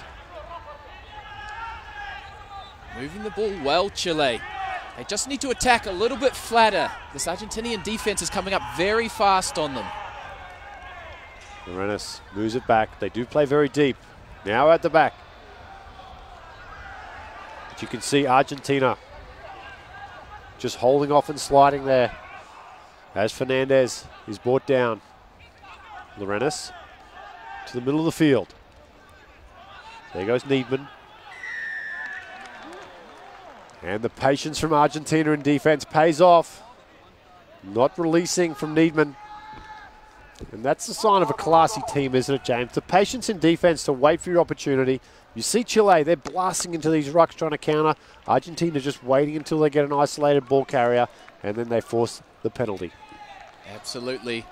Moving the ball well, Chile. They just need to attack a little bit flatter. This Argentinian defense is coming up very fast on them. Lorenas moves it back. They do play very deep. Now at the back. But you can see Argentina just holding off and sliding there. As Fernandez is brought down. Lorenas to the middle of the field. There goes Niedman. And the patience from Argentina in defense pays off. Not releasing from Niedman. And that's the sign of a classy team, isn't it, James? The patience in defense to wait for your opportunity. You see Chile, they're blasting into these rucks trying to counter. Argentina just waiting until they get an isolated ball carrier, and then they force the penalty. Absolutely.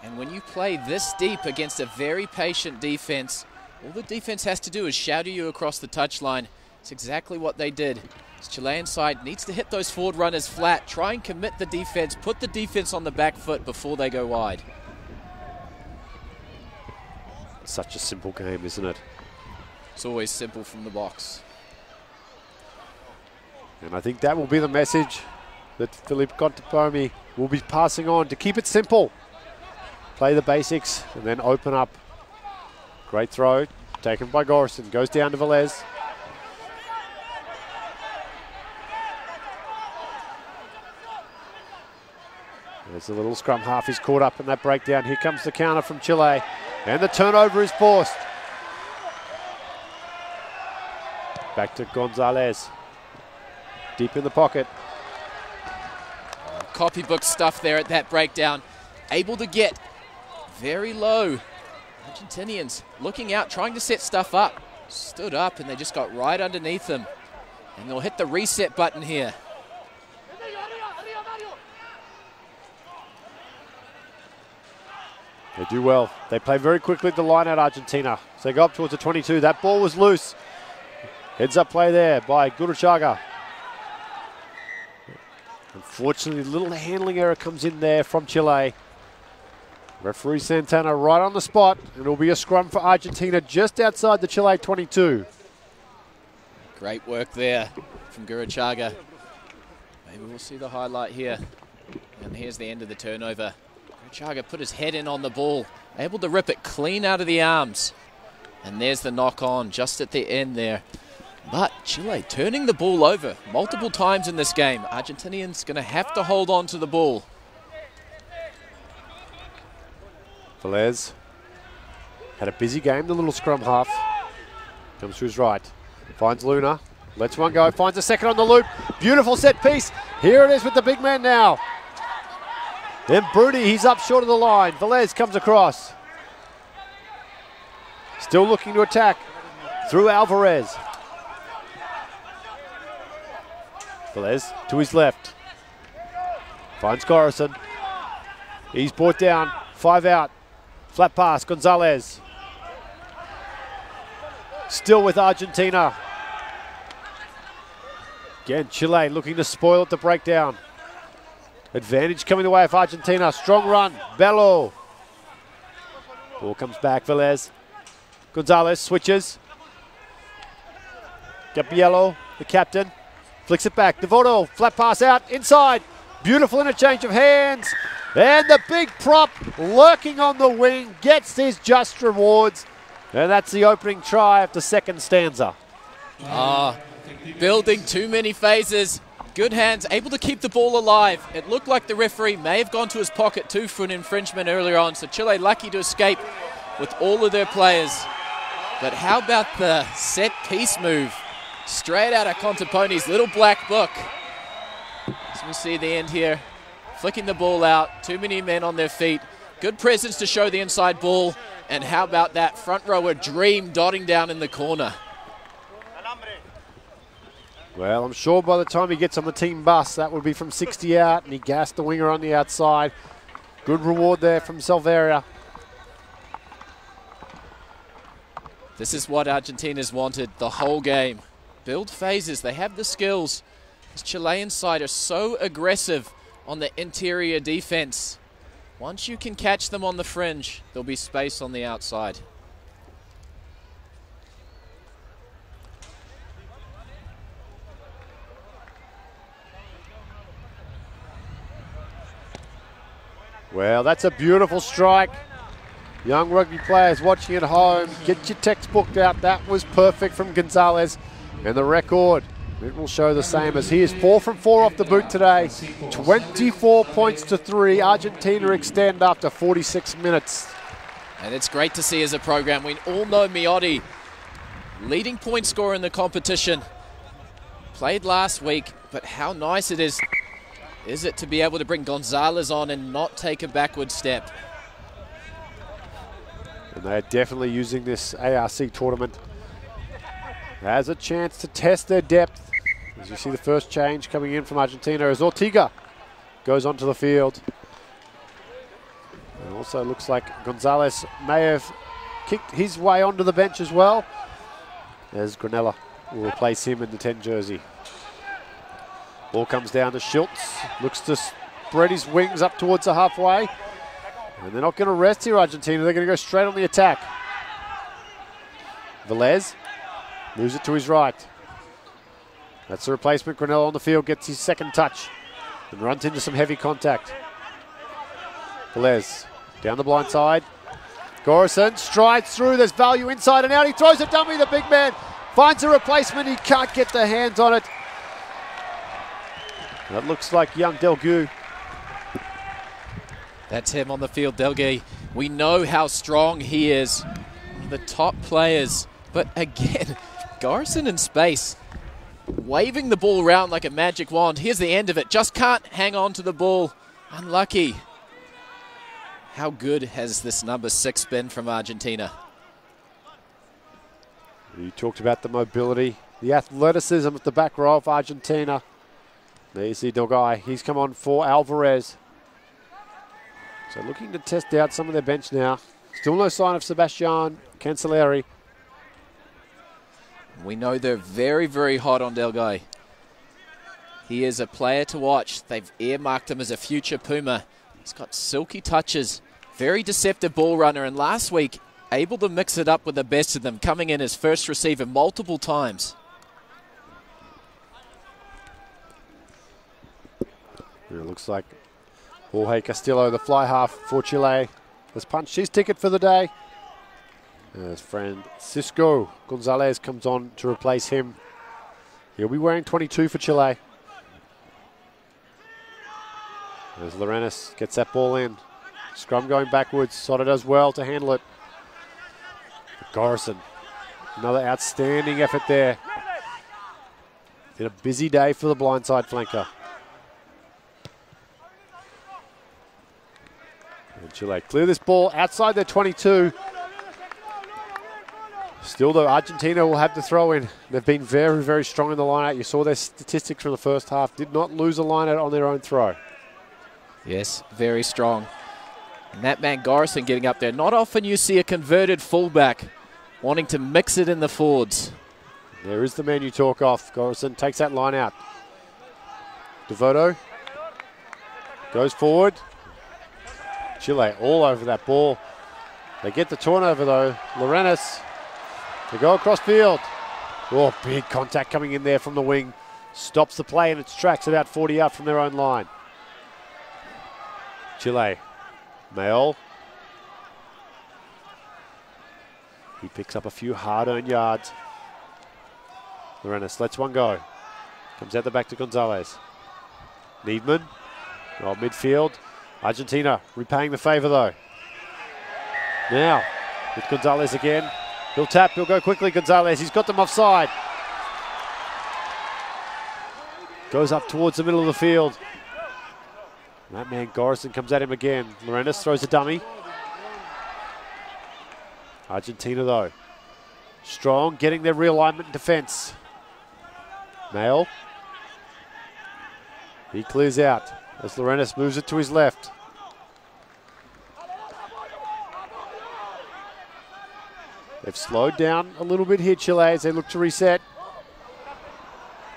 And when you play this deep against a very patient defense, all the defense has to do is shadow you across the touchline. It's exactly what they did. This Chilean side needs to hit those forward runners flat, try and commit the defense, put the defense on the back foot before they go wide. Such a simple game, isn't it? It's always simple from the box. And I think that will be the message that Philippe Contepomi will be passing on, to keep it simple. Play the basics and then open up. Great throw, taken by Gorson, goes down to Velez. There's a little scrum half, he's caught up in that breakdown. Here comes the counter from Chile, and the turnover is forced. Back to Gonzalez, deep in the pocket. Copybook stuff there at that breakdown. Able to get very low. Argentinians looking out, trying to set stuff up. Stood up and they just got right underneath them. And they'll hit the reset button here. They do well. They play very quickly at the line out, Argentina. So they go up towards the 22. That ball was loose. Heads up play there by Gurruchaga. Unfortunately, a little handling error comes in there from Chile. Referee Santana right on the spot. And it'll be a scrum for Argentina just outside the Chile 22. Great work there from Gurruchaga. Maybe we'll see the highlight here. And here's the end of the turnover. Gurruchaga put his head in on the ball, able to rip it clean out of the arms. And there's the knock on just at the end there. But Chile turning the ball over multiple times in this game. Argentinians going to have to hold on to the ball. Velez had a busy game, the little scrum half. Comes to his right, finds Luna, lets one go, finds a second on the loop. Beautiful set piece. Here it is with the big man now. Then Bruni, he's up short of the line. Velez comes across. Still looking to attack through Alvarez. Velez to his left. Finds Gorison. He's brought down. 5 out. Flat pass. Gonzalez. still with Argentina. Again, Chile looking to spoil it to break down. Advantage coming the way of Argentina. Strong run. Bello. Ball comes back. Velez. Gonzalez switches. Gabriello, the captain. Flicks it back. Devoto. Flat pass out. Inside. Beautiful interchange of hands. And the big prop lurking on the wing gets his just rewards. And that's the opening try of the second stanza. Building too many phases. Good hands, able to keep the ball alive. It looked like the referee may have gone to his pocket too for an infringement earlier on, so Chile lucky to escape with all of their players. But how about the set piece move? Straight out of Contepone's little black book. As we see the end here, flicking the ball out, too many men on their feet. Good presence to show the inside ball. And how about that front rower Dream dotting down in the corner? Well, I'm sure by the time he gets on the team bus, that would be from 60 out, and he gassed the winger on the outside. Good reward there from Silveria. This is what Argentina's wanted the whole game. Build phases, they have the skills. This Chilean side are so aggressive on the interior defense. Once you can catch them on the fringe, there'll be space on the outside. Well, that's a beautiful strike. Young rugby players watching at home, get your textbook out. That was perfect from Gonzalez. And the record, it will show the same as he is 4 from 4 off the boot today. 24 points to 3. Argentina extend after 46 minutes. And it's great to see as a program. We all know Miotti, leading point scorer in the competition. Played last week, but how nice it is it to be able to bring Gonzalez on and not take a backward step. And they're definitely using this ARC tournament as a chance to test their depth. As you see the first change coming in from Argentina as Ortega goes onto the field. It also looks like Gonzalez may have kicked his way onto the bench as well, as Granella will replace him in the 10 jersey. Ball comes down to Schultz, looks to spread his wings up towards the halfway. And they're not going to rest here, Argentina. They're going to go straight on the attack. Velez moves it to his right. That's the replacement. Granella on the field gets his second touch and runs into some heavy contact. Velez down the blind side. Gorison strides through. There's value inside and out. He throws a dummy. The big man finds a replacement. He can't get the hands on it. That looks like young Delgu. That's him on the field, Delgay. We know how strong he is. One of the top players. But again, Garrison in space, waving the ball around like a magic wand. Here's the end of it. Just can't hang on to the ball. Unlucky. How good has this number 6 been from Argentina? You talked about the mobility, the athleticism at the back row of Argentina. There you see Delgay. He's come on for Alvarez. So looking to test out some of their bench now. Still no sign of Sebastian Cancelleri. We know they're very, very hot on Delgay. He is a player to watch. They've earmarked him as a future Puma. He's got silky touches, very deceptive ball runner, and last week able to mix it up with the best of them, coming in as first receiver multiple times. It looks like Jorge Castillo, the fly half for Chile, has punched his ticket for the day. As Francisco Gonzalez comes on to replace him. He'll be wearing 22 for Chile. As Lorenas gets that ball in. Scrum going backwards. Soto does well to handle it. Garrison, another outstanding effort there. Been a busy day for the blindside flanker. And Chile clear this ball outside their 22. Still, though, Argentina will have to throw in. They've been very, very strong in the line-out. You saw their statistics from the first half. Did not lose a line-out on their own throw. Yes, very strong. And that man Garrison getting up there. Not often you see a converted fullback wanting to mix it in the forwards. There is the man you talk off. Gorison takes that line out. Devoto goes forward. Chile all over that ball. They get the turnover though. Lorenas, they go across field. Oh, big contact coming in there from the wing. Stops the play in its tracks about 40 yards from their own line. Chile, Mael. He picks up a few hard-earned yards. Lorenas lets one go. Comes out the back to Gonzalez. Needman, midfield. Argentina repaying the favour though. Now, with Gonzalez again. He'll tap, he'll go quickly, Gonzalez. He's got them offside. Goes up towards the middle of the field. That man, Gorison, comes at him again. Lorenas throws a dummy. Argentina, though, strong, getting their realignment in defence. Mael. He clears out as Lorenas moves it to his left. They've slowed down a little bit here, Chile, as they look to reset.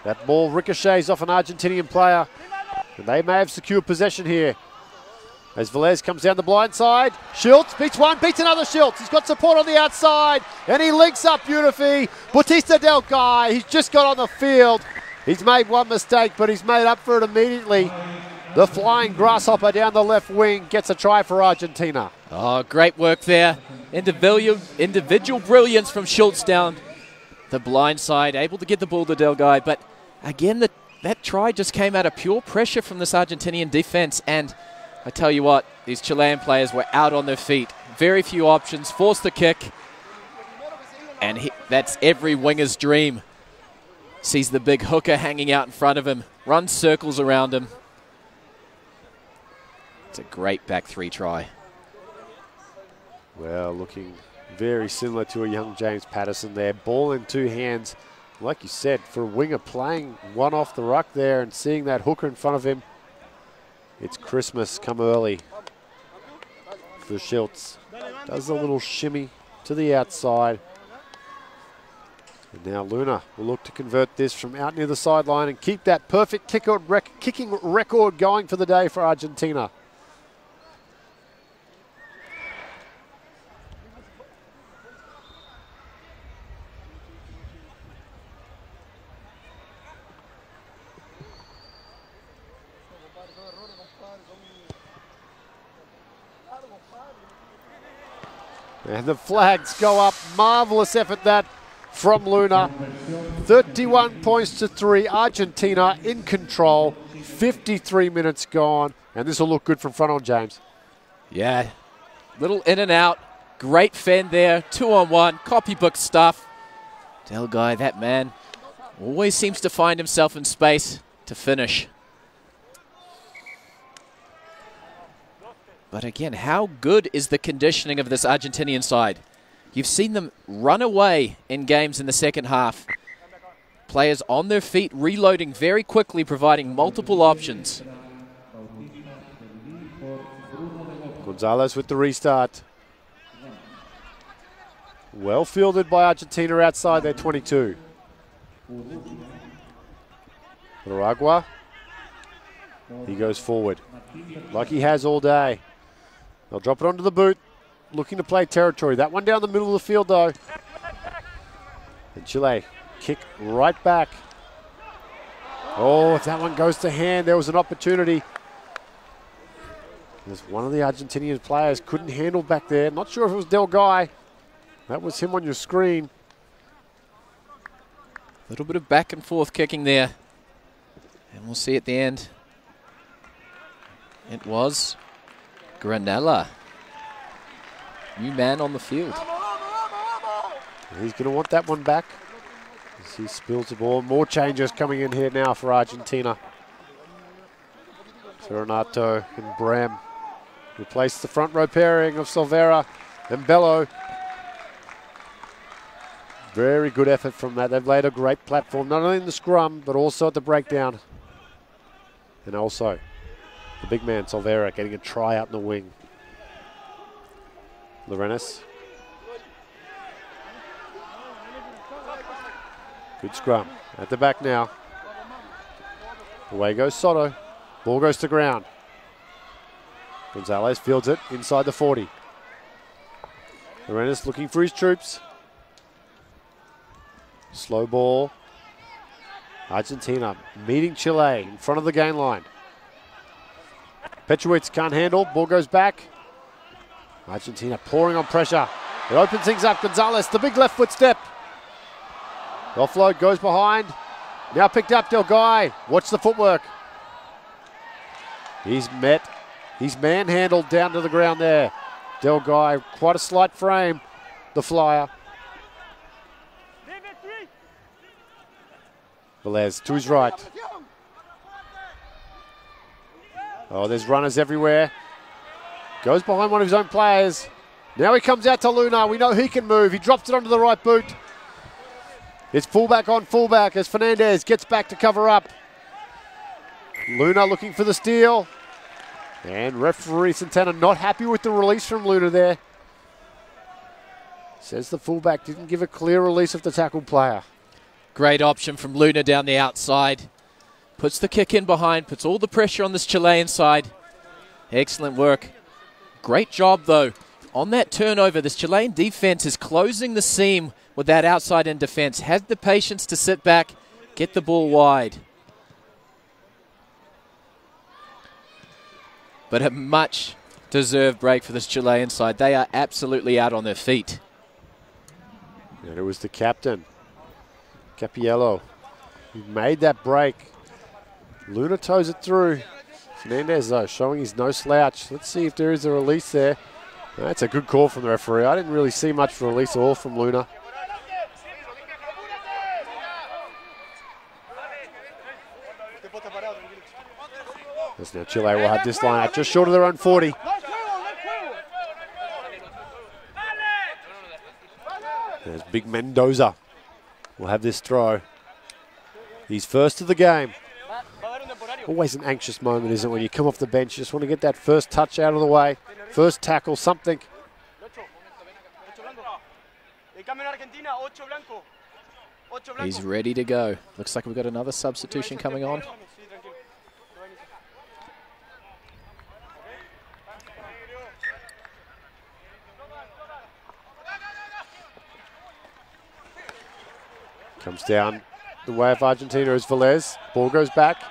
That ball ricochets off an Argentinian player, and they may have secured possession here. As Velez comes down the blind side, Schultz beats one, beats another Schultz. He's got support on the outside, and he links up beautifully. Bautista Del Guy, he's just got on the field. He's made one mistake, but he's made up for it immediately. The flying grasshopper down the left wing gets a try for Argentina. Oh, great work there. Individual brilliance from Schultz down the blind side, able to get the ball to Del Guy. But again, that try just came out of pure pressure from this Argentinian defense. And I tell you what, these Chilean players were out on their feet. Very few options, forced the kick. And that's every winger's dream. Sees the big hooker hanging out in front of him, runs circles around him. It's a great back three try. Well, looking very similar to a young James Patterson there. Ball in two hands. Like you said, for a winger playing one off the ruck there and seeing that hooker in front of him, it's Christmas come early for Schultz. Does a little shimmy to the outside. And now Luna will look to convert this from out near the sideline and keep that perfect kicking record going for the day for Argentina. And the flags go up. Marvellous effort that from Luna. 31 points to 3. Argentina in control. 53 minutes gone. And this will look good from front on, James. Yeah. Little in and out. Great fend there. 2-on-1. Copybook stuff. Del Guy, that man, always seems to find himself in space to finish. But again, how good is the conditioning of this Argentinian side? You've seen them run away in games in the second half. Players on their feet, reloading very quickly, providing multiple options. Gonzalez with the restart. Well fielded by Argentina outside their 22. Aragua. He goes forward like he has all day. They'll drop it onto the boot, looking to play territory. That one down the middle of the field, though. And Chile kick right back. Oh, if that one goes to hand, there was an opportunity. There's one of the Argentinian players couldn't handle back there. Not sure if it was Del Guy. That was him on your screen. A little bit of back and forth kicking there. And we'll see at the end. It was Granella. New man on the field. He's going to want that one back as he spills the ball. More changes coming in here now for Argentina. Serenato and Bram replace the front row pairing of Silvera and Bello. Very good effort from that. They've laid a great platform, not only in the scrum, but also at the breakdown. And also the big man, Silvera, getting a try out in the wing. Lorenas. Good scrum. At the back now. Away goes Soto. Ball goes to ground. Gonzalez fields it inside the 40. Arenas looking for his troops. Slow ball. Argentina meeting Chile in front of the gain line. Petrowitz can't handle. Ball goes back. Argentina pouring on pressure. It opens things up. Gonzalez, the big left foot step. The offload goes behind. Now picked up Del Guy. Watch the footwork. He's met. He's manhandled down to the ground there. Del Guy, quite a slight frame. The flyer. Velez to his right. Oh, there's runners everywhere. Goes behind one of his own players. Now he comes out to Luna. We know he can move. He drops it onto the right boot. It's fullback on fullback as Fernandez gets back to cover up. Luna looking for the steal. And referee Santana not happy with the release from Luna there. Says the fullback didn't give a clear release of the tackled player. Great option from Luna down the outside. Puts the kick in behind, puts all the pressure on this Chilean side. Excellent work. Great job, though. On that turnover, this Chilean defense is closing the seam with that outside-in defense. Has the patience to sit back, get the ball wide. But a much-deserved break for this Chilean side. They are absolutely out on their feet. And it was the captain, Capiello, who made that break. Luna toes it through. Fernandez, though, showing he's no slouch. Let's see if there is a release there. That's a good call from the referee. I didn't really see much release at all from Luna. As now Chile will have this line out just short of their own 40. There's Big Mendoza. Will have this throw. He's first of the game. Always an anxious moment, isn't it, when you come off the bench? You just want to get that first touch out of the way. First tackle, something. He's ready to go. Looks like we've got another substitution coming on. Comes down the way of Argentina is Velez. Ball goes back.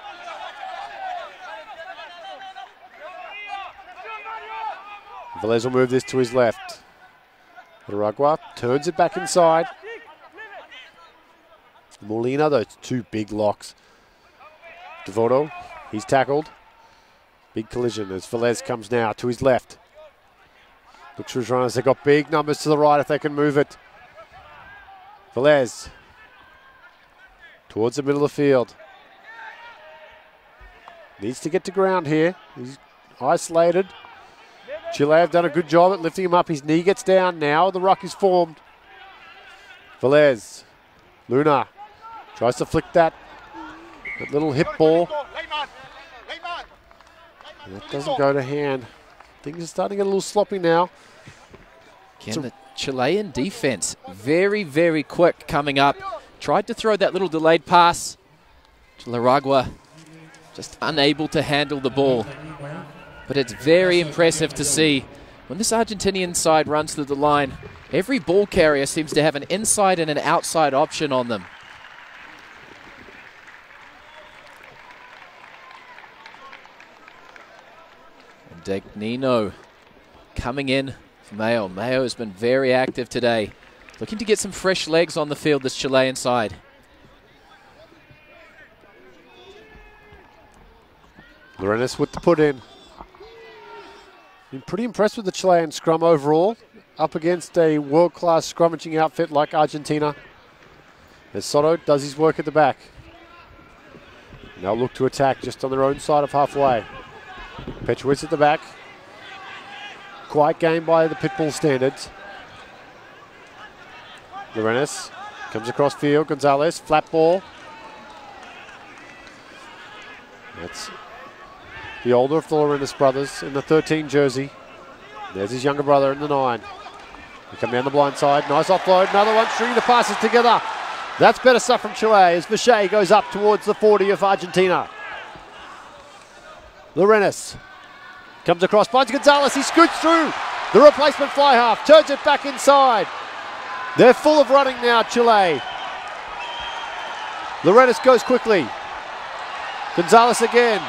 Velez will move this to his left. Aragua turns it back inside. Molina, those two big locks. Devoto, he's tackled. Big collision as Velez comes now to his left. Looks for his runners. They've got big numbers to the right if they can move it. Velez towards the middle of the field. Needs to get to ground here. He's isolated. Chile have done a good job at lifting him up. His knee gets down now. The ruck is formed. Velez. Luna tries to flick that little hip ball. And that doesn't go to hand. Things are starting to get a little sloppy now. Again, the Chilean defense very, very quick coming up. Tried to throw that little delayed pass to Laragua. Just unable to handle the ball. But it's very impressive to see when this Argentinian side runs through the line, every ball carrier seems to have an inside and an outside option on them. And Dagnino coming in for Mayo. Mayo has been very active today. Looking to get some fresh legs on the field, this Chilean side. Lorenas with the put in. Been pretty impressed with the Chilean scrum overall, up against a world-class scrummaging outfit like Argentina. As Soto does his work at the back. Now look to attack just on their own side of halfway. Petrowitz at the back. Quiet game by the Pitbull standards. Lorenas comes across field. Gonzalez, flat ball. That's the older of the Lorenas brothers in the 13 jersey. There's his younger brother in the 9. They come down the blind side. Nice offload. Another one stringing the passes together. That's better stuff from Chile as Vichet goes up towards the 40 of Argentina. Lorenas comes across, finds Gonzalez, he scoots through. The replacement fly half, turns it back inside. They're full of running now, Chile. Lorenas goes quickly. Gonzalez again.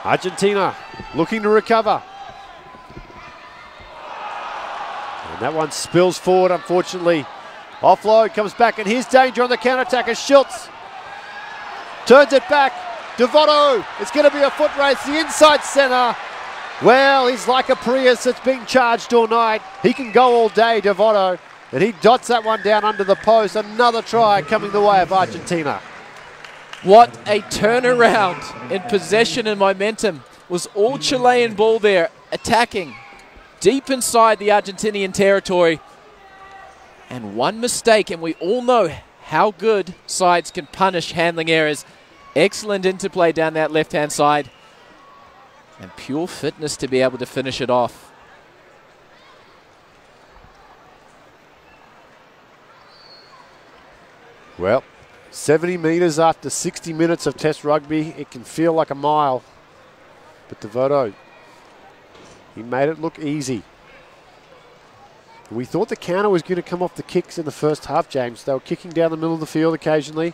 Argentina looking to recover. And that one spills forward, unfortunately. Offload comes back, and here's danger on the counter-attack as Schultz turns it back. Devoto, it's going to be a foot race, the inside centre. Well, he's like a Prius that's been charged all night. He can go all day, Devoto, and he dots that one down under the post. Another try coming the way of Argentina. What a turnaround in possession and momentum. Was all Chilean ball there, attacking deep inside the Argentinian territory. And one mistake, and we all know how good sides can punish handling errors. Excellent interplay down that left-hand side. And pure fitness to be able to finish it off. Well, 70 metres after 60 minutes of Test rugby. It can feel like a mile. But Devoto, he made it look easy. We thought the counter was going to come off the kicks in the first half, James. They were kicking down the middle of the field occasionally.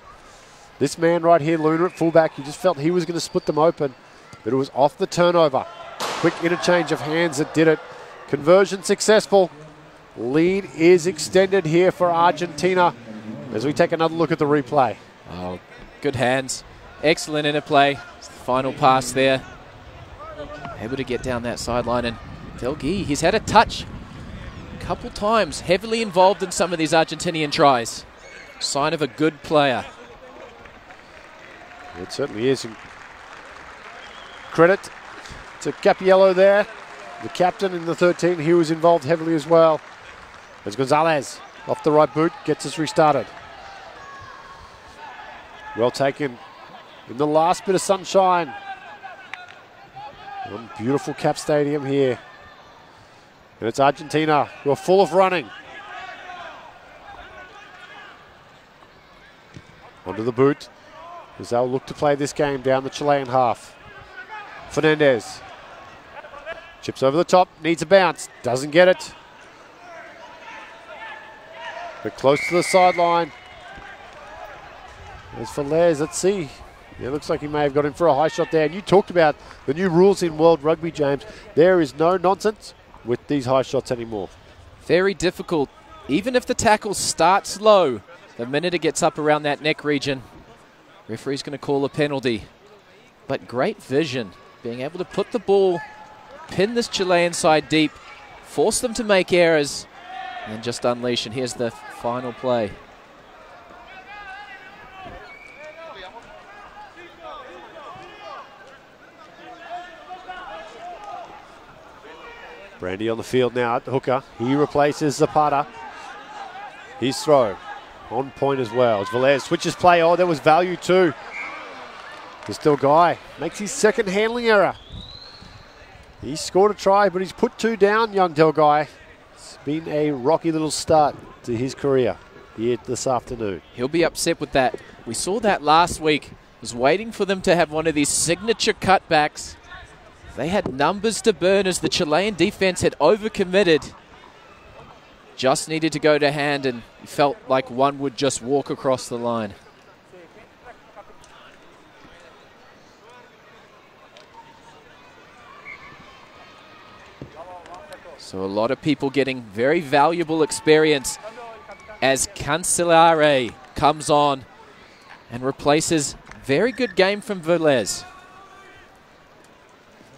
This man right here, Luna at fullback, you just felt he was going to split them open. But it was off the turnover. Quick interchange of hands that did it. Conversion successful. Lead is extended here for Argentina as we take another look at the replay. Oh, good hands. Excellent interplay. It's the final pass there. Able to get down that sideline. And Delgui, he's had a touch a couple times. Heavily involved in some of these Argentinian tries. Sign of a good player. It certainly is. Credit to Capiello there. The captain in the 13, he was involved heavily as well. As Gonzalez off the right boot, gets us restarted. Well taken in the last bit of sunshine. One beautiful Cap Stadium here. And it's Argentina who are full of running. Onto the boot as they'll look to play this game down the Chilean half. Fernandez chips over the top, needs a bounce, doesn't get it. But close to the sideline. As for Les, let's see. It looks like he may have got in for a high shot there. And you talked about the new rules in World Rugby, James. There is no nonsense with these high shots anymore. Very difficult. Even if the tackle starts low, the minute it gets up around that neck region, referee's going to call a penalty. But great vision, being able to put the ball, pin this Chilean side deep, force them to make errors, and just unleash. And here's the final play. Brandy on the field now at the hooker. He replaces Zapata. His throw on point as well. As Velez switches play. Oh, there was value too. There's still Guy. Makes his second handling error. He scored a try, but he's put two down, young Del Guy. It's been a rocky little start to his career here this afternoon. He'll be upset with that. We saw that last week. Was waiting for them to have one of these signature cutbacks. They had numbers to burn as the Chilean defense had overcommitted. Just needed to go to hand and felt like one would just walk across the line. So a lot of people getting very valuable experience as Cancelare comes on and replaces very good game from Velez.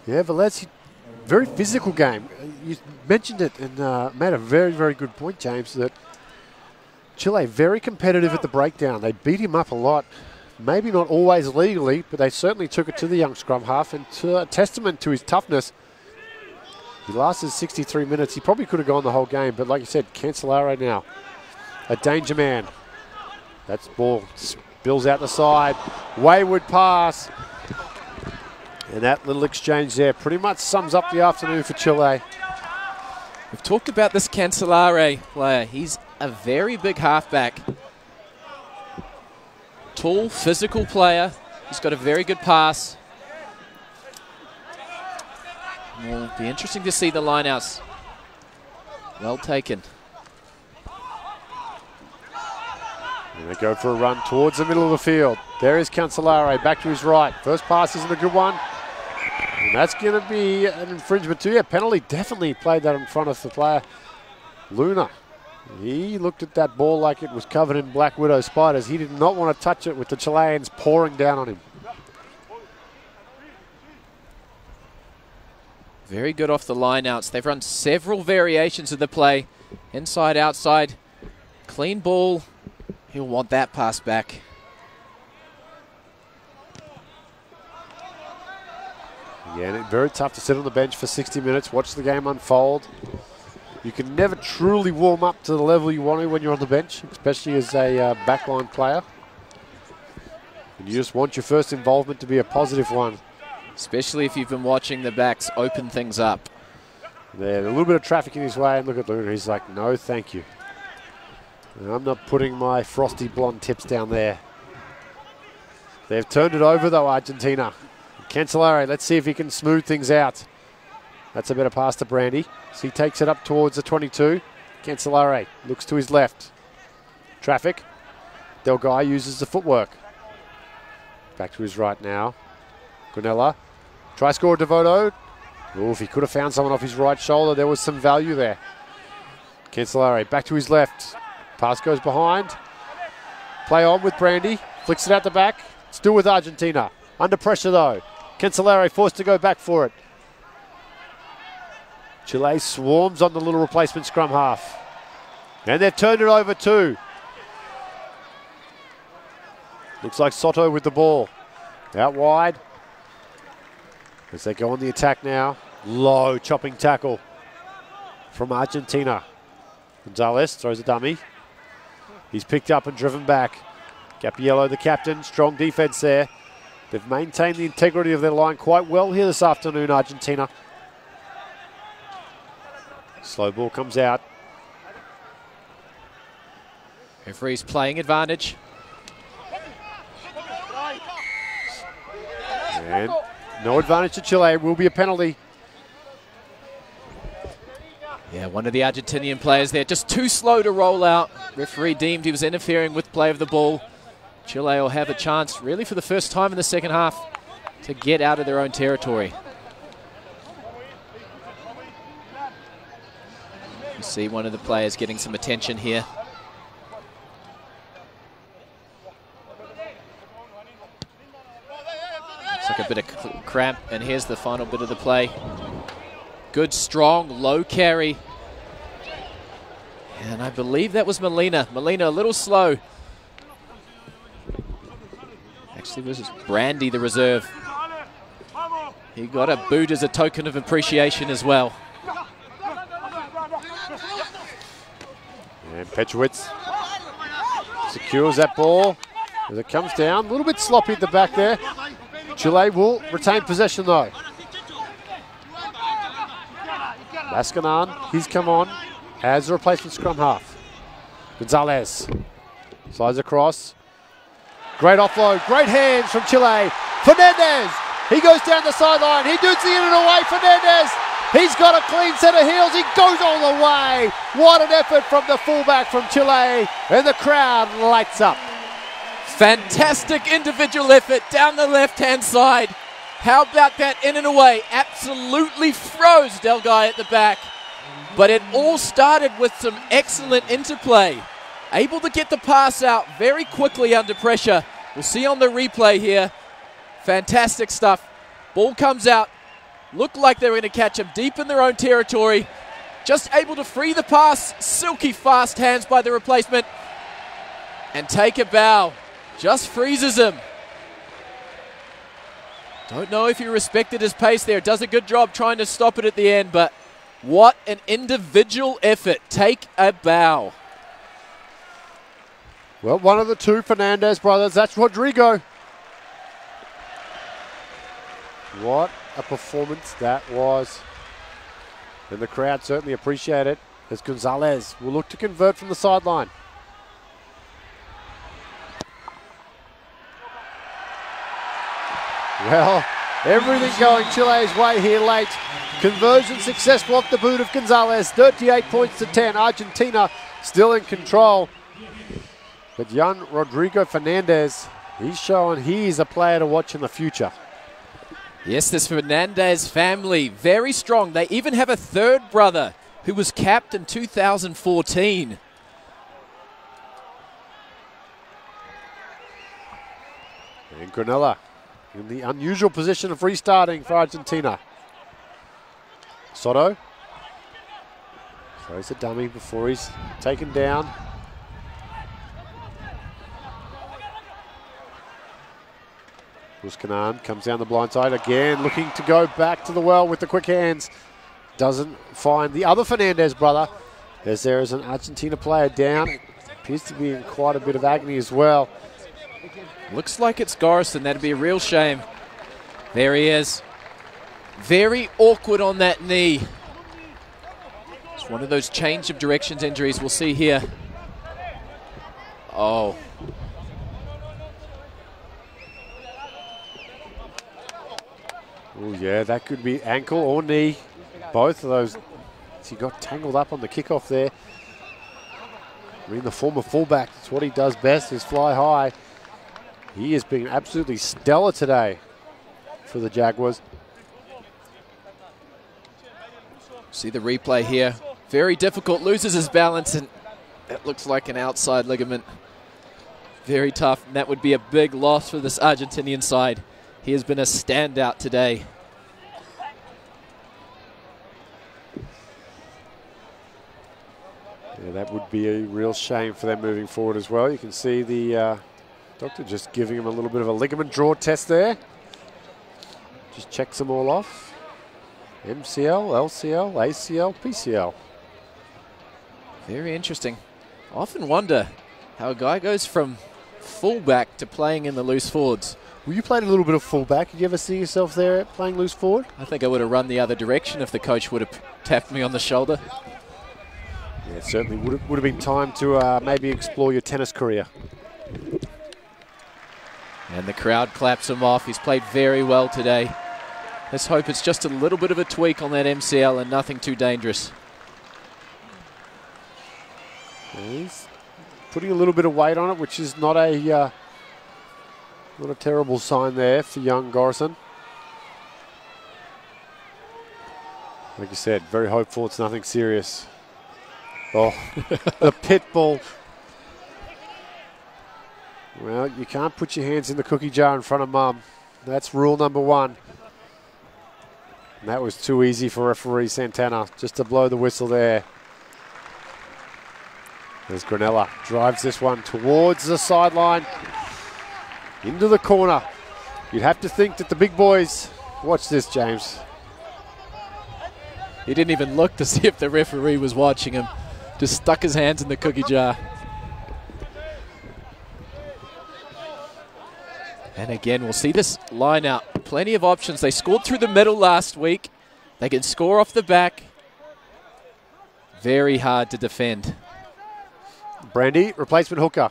Yeah, Velez, very physical game. You mentioned it and made a very, very good point, James, that Chile very competitive at the breakdown. They beat him up a lot. Maybe not always legally, but they certainly took it to the young scrum half, and to a testament to his toughness. He lasted 63 minutes. He probably could have gone the whole game, but like you said, Cancelare now, a danger man. That's ball spills out the side. Wayward pass. And that little exchange there pretty much sums up the afternoon for Chile. We've talked about this Cancelare player. He's a very big halfback. Tall, physical player. He's got a very good pass. Will be interesting to see the lineouts. Well taken. And they go for a run towards the middle of the field. There is Cancellara back to his right. First pass isn't a good one. And that's going to be an infringement too. Yeah, penalty. Definitely played that in front of the player. Luna. He looked at that ball like it was covered in Black Widow spiders. He did not want to touch it with the Chileans pouring down on him. Very good off the lineouts. They've run several variations of the play. Inside, outside. Clean ball. He'll want that pass back. Again, very tough to sit on the bench for 60 minutes, watch the game unfold. You can never truly warm up to the level you want to when you're on the bench, especially as a backline player. And you just want your first involvement to be a positive one. Especially if you've been watching the backs open things up. There, a little bit of traffic in his way, and look at Luna. He's like, no, thank you. And I'm not putting my frosty blonde tips down there. They've turned it over, though, Argentina. Cancellara, let's see if he can smooth things out. That's a better pass to Brandy. So he takes it up towards the 22. Cancellara looks to his left. Traffic. Delgai uses the footwork. Back to his right now. Granella. Try score Devoto. Oh, if he could have found someone off his right shoulder, there was some value there. Cancellara back to his left. Pass goes behind. Play on with Brandy. Flicks it out the back. Still with Argentina. Under pressure though. Cancellara forced to go back for it. Chile swarms on the little replacement scrum half. And they've turned it over too. Looks like Soto with the ball. Out wide. As they go on the attack now. Low chopping tackle from Argentina. Gonzalez throws a dummy. He's picked up and driven back. Capiello, the captain, strong defense there. They've maintained the integrity of their line quite well here this afternoon, Argentina. Slow ball comes out. Referee's playing advantage. And no advantage to Chile. It will be a penalty. Yeah, one of the Argentinian players there, just too slow to roll out. Referee deemed he was interfering with play of the ball. Chile will have a chance, really for the first time in the second half, to get out of their own territory. You see one of the players getting some attention here. Looks like a bit of cramp, and here's the final bit of the play. Good, strong, low carry. And I believe that was Molina. Molina a little slow. Actually, this is Brandy, the reserve. He got a boot as a token of appreciation as well. And Petrowitz secures that ball as it comes down. A little bit sloppy at the back there. Chile will retain possession though. Mascanan, he's come on as a replacement scrum half. Gonzalez slides across. Great offload, great hands from Chile. Fernandez, he goes down the sideline. He dudes the in and away. Fernandez, he's got a clean set of heels. He goes all the way. What an effort from the fullback from Chile. And the crowd lights up. Fantastic individual effort down the left-hand side. How about that in and away? Absolutely froze Delgai at the back. But it all started with some excellent interplay. Able to get the pass out very quickly under pressure. We'll see on the replay here. Fantastic stuff. Ball comes out. Looked like they were going to catch him deep in their own territory. Just able to free the pass. Silky fast hands by the replacement. And take a bow. Just freezes him. Don't know if he respected his pace there. Does a good job trying to stop it at the end, but what an individual effort. Take a bow. Well, one of the two Fernandez brothers, that's Rodrigo. What a performance that was. And the crowd certainly appreciate it as Gonzalez will look to convert from the sideline. Well, everything going Chile's way here late. Conversion successful off the boot of Gonzalez. 38 points to 10. Argentina still in control. But young Rodrigo Fernandez, he's showing he's a player to watch in the future. Yes, this Fernandez family, very strong. They even have a third brother who was capped in 2014. And Granella in the unusual position of restarting for Argentina. Soto throws a dummy before he's taken down. Buscanan comes down the blind side again, looking to go back to the well with the quick hands. Doesn't find the other Fernandez brother, as there is an Argentina player down. Appears to be in quite a bit of agony as well. Looks like it's Garrison. That'd be a real shame. There he is. Very awkward on that knee. It's one of those change of directions injuries we'll see here. Oh. Oh yeah, that could be ankle or knee. Both of those. He got tangled up on the kickoff there. I mean, the former fullback, it's what he does best, is fly high. He has been absolutely stellar today for the Jaguars. See the replay here. Very difficult. Loses his balance, and that looks like an outside ligament. Very tough, and that would be a big loss for this Argentinian side. He has been a standout today. Yeah, that would be a real shame for them moving forward as well. You can see the doctor just giving him a little bit of a ligament draw test there. Just checks them all off. MCL, LCL, ACL, PCL. Very interesting. I often wonder how a guy goes from fullback to playing in the loose forwards. Well, you played a little bit of fullback. Did you ever see yourself there playing loose forward? I think I would have run the other direction if the coach would have tapped me on the shoulder. Yeah, certainly would have been time to maybe explore your tennis career. And the crowd claps him off. He's played very well today. Let's hope it's just a little bit of a tweak on that MCL and nothing too dangerous. He's putting a little bit of weight on it, which is not a terrible sign there for young Garrison. Like you said, very hopeful it's nothing serious. Oh, the pit bull. Well, you can't put your hands in the cookie jar in front of mum. That's rule number one. And that was too easy for referee Santana, just to blow the whistle there. There's Granella, drives this one towards the sideline, into the corner. You'd have to think that the big boys, watch this, James. He didn't even look to see if the referee was watching him. Just stuck his hands in the cookie jar. And again, we'll see this line out. Plenty of options. They scored through the middle last week. They can score off the back. Very hard to defend. Brandy, replacement hooker.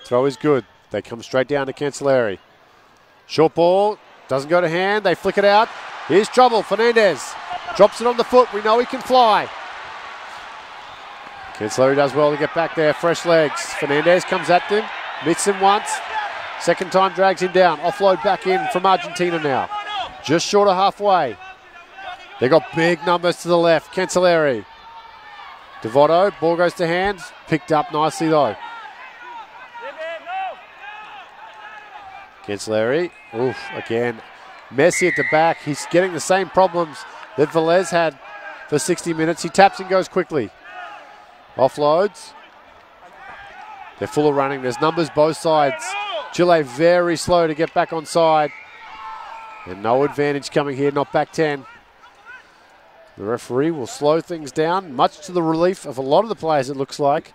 Throw is good. They come straight down to Cancelleri. Short ball, doesn't go to hand. They flick it out. Here's trouble. Fernandez drops it on the foot. We know he can fly. Cancelleri does well to get back there. Fresh legs. Fernandez comes at them. Meets him once. Second time drags him down. Offload back in from Argentina now. Just short of halfway. They got big numbers to the left. Cancelleri. Devoto, ball goes to hands. Picked up nicely though. Cancelleri. Oof, again. Messi at the back. He's getting the same problems that Velez had for 60 minutes. He taps and goes quickly. Offloads. They're full of running. There's numbers both sides. Chile very slow to get back on side. And no advantage coming here, not back 10. The referee will slow things down, much to the relief of a lot of the players, it looks like,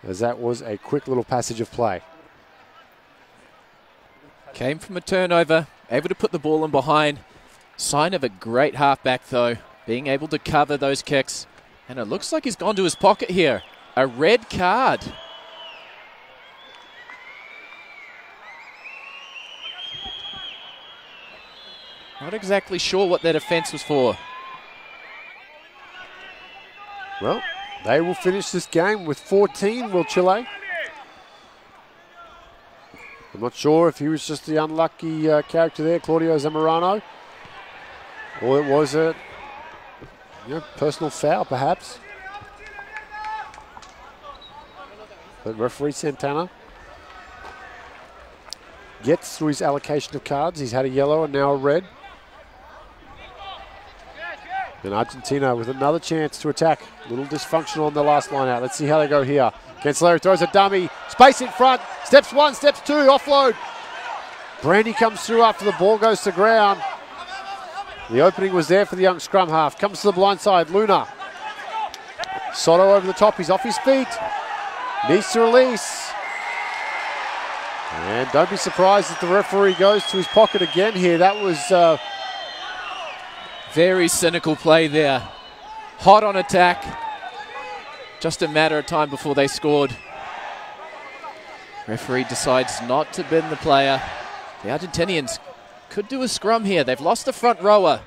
as that was a quick little passage of play. Came from a turnover, able to put the ball in behind. Sign of a great halfback, though, being able to cover those kicks. And it looks like he's gone to his pocket here. A red card. Not exactly sure what that offence was for. Well, they will finish this game with 14, will Chile? I'm not sure if he was just the unlucky character there, Claudio Zamorano, or it was a personal foul, perhaps. But referee Santana gets through his allocation of cards. He's had a yellow and now a red. And Argentina with another chance to attack. A little dysfunctional on the last line out. Let's see how they go here. Cancelleri throws a dummy. Space in front. Steps one, steps two. Offload. Brandy comes through after the ball goes to ground. The opening was there for the young scrum half. Comes to the blind side. Luna. Soto over the top. He's off his feet. Needs to release. And don't be surprised if the referee goes to his pocket again here. That was... very cynical play there. Hot on attack. Just a matter of time before they scored. Referee decides not to bend the player. The Argentinians could do a scrum here. They've lost the front rower.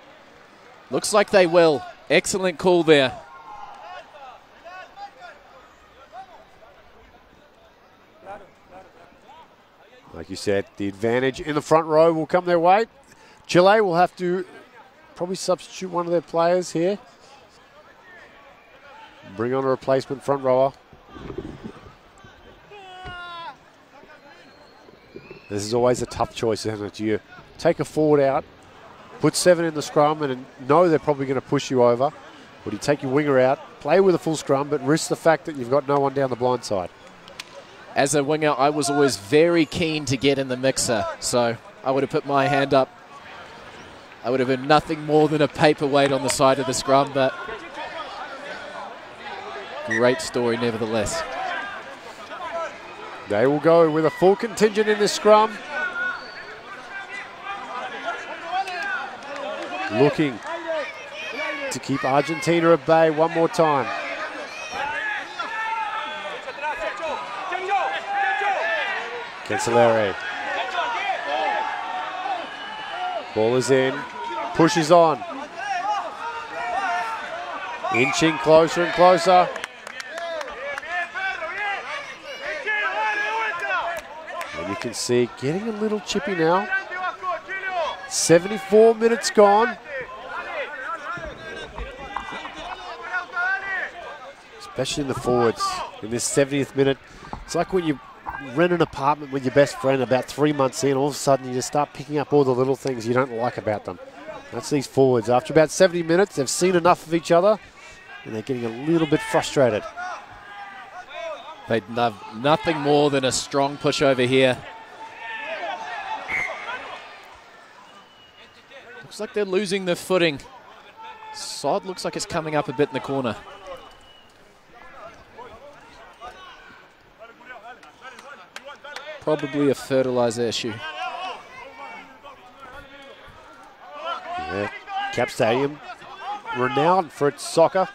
Looks like they will. Excellent call there. Like you said, the advantage in the front row will come their way. Chile will have to probably substitute one of their players here. Bring on a replacement front rower. This is always a tough choice, isn't it? You take a forward out, put 7 in the scrum and know they're probably going to push you over. Or do you take your winger out, play with a full scrum, but risk the fact that you've got no one down the blind side? As a winger, I was always very keen to get in the mixer, so I would have put my hand up. I would have been nothing more than a paperweight on the side of the scrum, but great story nevertheless. They will go with a full contingent in this scrum. Looking to keep Argentina at bay one more time. Cancelleri. Ball is in. Pushes on. Inching closer and closer. And you can see getting a little chippy now. 74 minutes gone. Especially in the forwards in this 70th minute. It's like when you rent an apartment with your best friend about 3 months in, all of a sudden you just start picking up all the little things you don't like about them. That's these forwards. After about 70 minutes, they've seen enough of each other and they're getting a little bit frustrated. They'd love nothing more than a strong push over here. Looks like they're losing their footing. Sod looks like it's coming up a bit in the corner. Probably a fertilizer issue. Yeah. Cap Stadium, renowned for its soccer.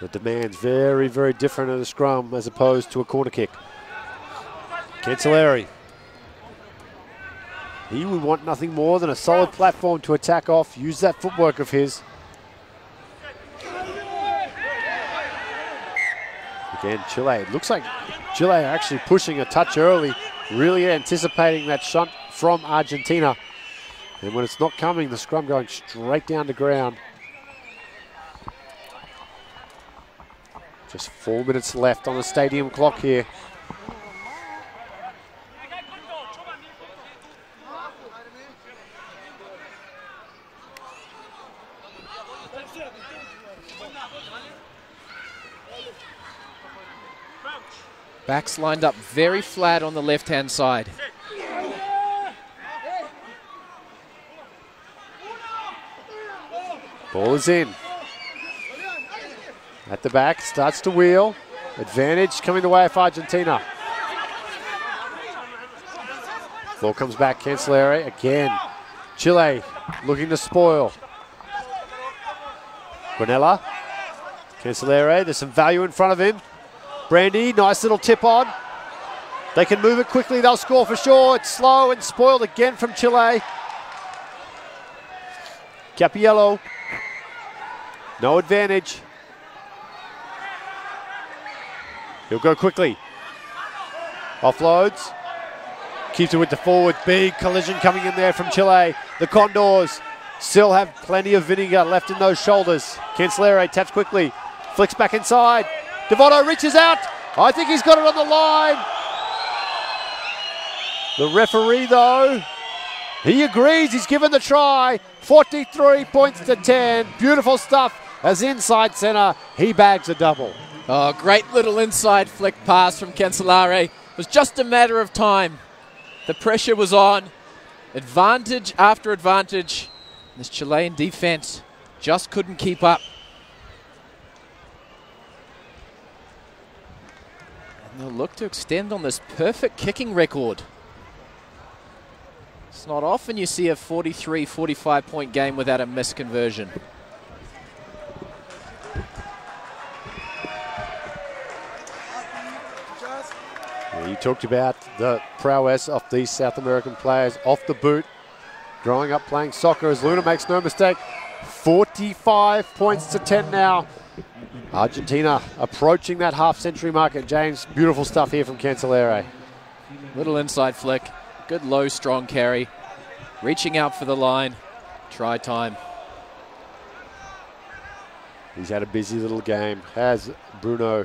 The demand's very, very different at a scrum as opposed to a corner kick. Cancelleri. He would want nothing more than a solid platform to attack off. Use that footwork of his. Again, Chile. It looks like Chile are actually pushing a touch early, really anticipating that shot from Argentina. And when it's not coming, the scrum going straight down to ground. Just 4 minutes left on the stadium clock here. Backs lined up very flat on the left-hand side. Ball is in. At the back, starts to wheel. Advantage coming the way of Argentina. Ball comes back, Cancelleri again. Chile looking to spoil. Granella. Cancelleri, there's some value in front of him. Brandy, nice little tip on. They can move it quickly, they'll score for sure. It's slow and spoiled again from Chile. Capiello. No advantage. He'll go quickly. Offloads. Keeps it with the forward. Big collision coming in there from Chile. The Condors still have plenty of vinegar left in those shoulders. Cancelliere taps quickly. Flicks back inside. Devoto reaches out. I think he's got it on the line. The referee, though, he agrees. He's given the try. 43 points to 10. Beautiful stuff as inside center. He bags a double. Oh, great little inside flick pass from Cancelliere. It was just a matter of time. The pressure was on. Advantage after advantage. This Chilean defense just couldn't keep up. And they'll look to extend on this perfect kicking record. It's not often you see a 43, 45 point game without a missed conversion. Yeah, you talked about the prowess of these South American players off the boot, growing up playing soccer, as Luna makes no mistake. 45 points to 10 now. Argentina approaching that half-century mark. James, beautiful stuff here from Cancelliere. Little inside flick. Good low, strong carry. Reaching out for the line. Try time. He's had a busy little game, has Bruno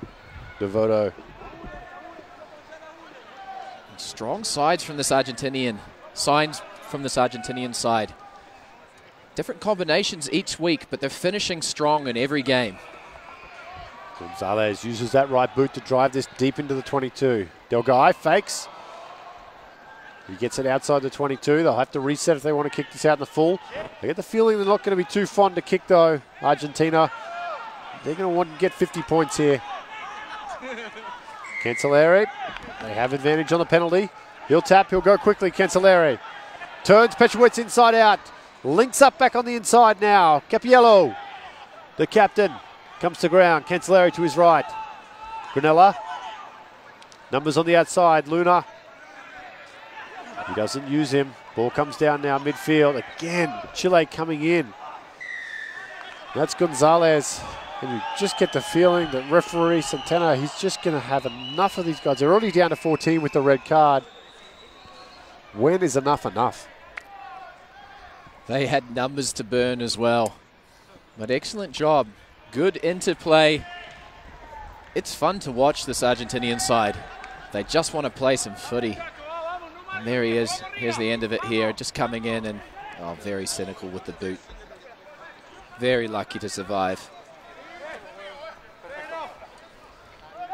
Devoto. Strong sides from this Argentinian. Signs from this Argentinian side. Different combinations each week, but they're finishing strong in every game. Gonzalez uses that right boot to drive this deep into the 22. Delgado fakes. He gets it outside the 22. They'll have to reset if they want to kick this out in the full. I get the feeling they're not going to be too fond to kick, though, Argentina. They're going to want to get 50 points here. Cancelliere, they have advantage on the penalty. He'll tap, he'll go quickly, Cancelliere. Turns Petrowitz inside out. Links up back on the inside now. Capiello, the captain, comes to ground. Cancelliere to his right. Granella. Numbers on the outside. Luna. He doesn't use him. Ball comes down now midfield. Again, Chile coming in. That's Gonzalez. And you just get the feeling that referee Santana, he's just going to have enough of these guys. They're already down to 14 with the red card. When is enough enough? They had numbers to burn as well. But excellent job. Good interplay. It's fun to watch this Argentinian side. They just want to play some footy. And there he is. Here's the end of it here. Just coming in and very cynical with the boot. Very lucky to survive.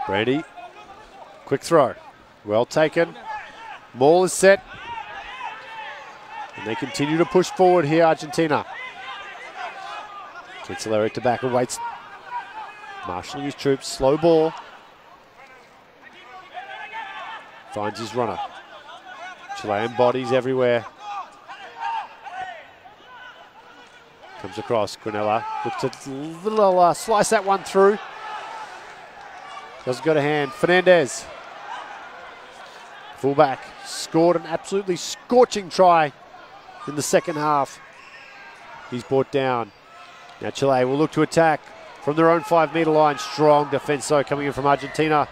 Brandy, quick throw. Well taken. Maul is set. And they continue to push forward here, Argentina. Cancelliere to back and waits. Marshalling his troops, slow ball. Finds his runner. Chilean bodies everywhere. Comes across, Granella. Looks a little slice that one through. Doesn't go to hand. Fernandez. Fullback. Scored an absolutely scorching try in the second half. He's brought down. Now Chile will look to attack from their own 5-meter line. Strong defense though coming in from Argentina.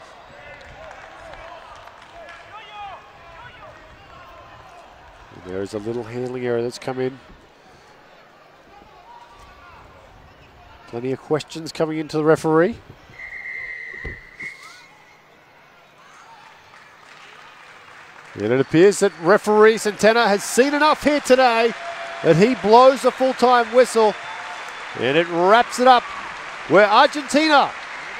And there is a little handling error that's come in. Plenty of questions coming into the referee. And it appears that referee Santana has seen enough here today that he blows the full-time whistle, and it wraps it up where Argentina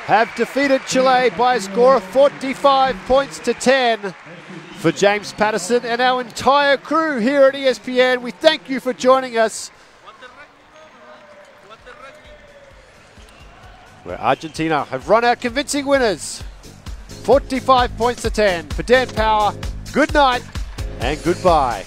have defeated Chile by a score of 45 points to 10. For James Patterson and our entire crew here at ESPN, we thank you for joining us. Where Argentina have run out convincing winners. 45 points to 10. For Dan Power, good night and goodbye.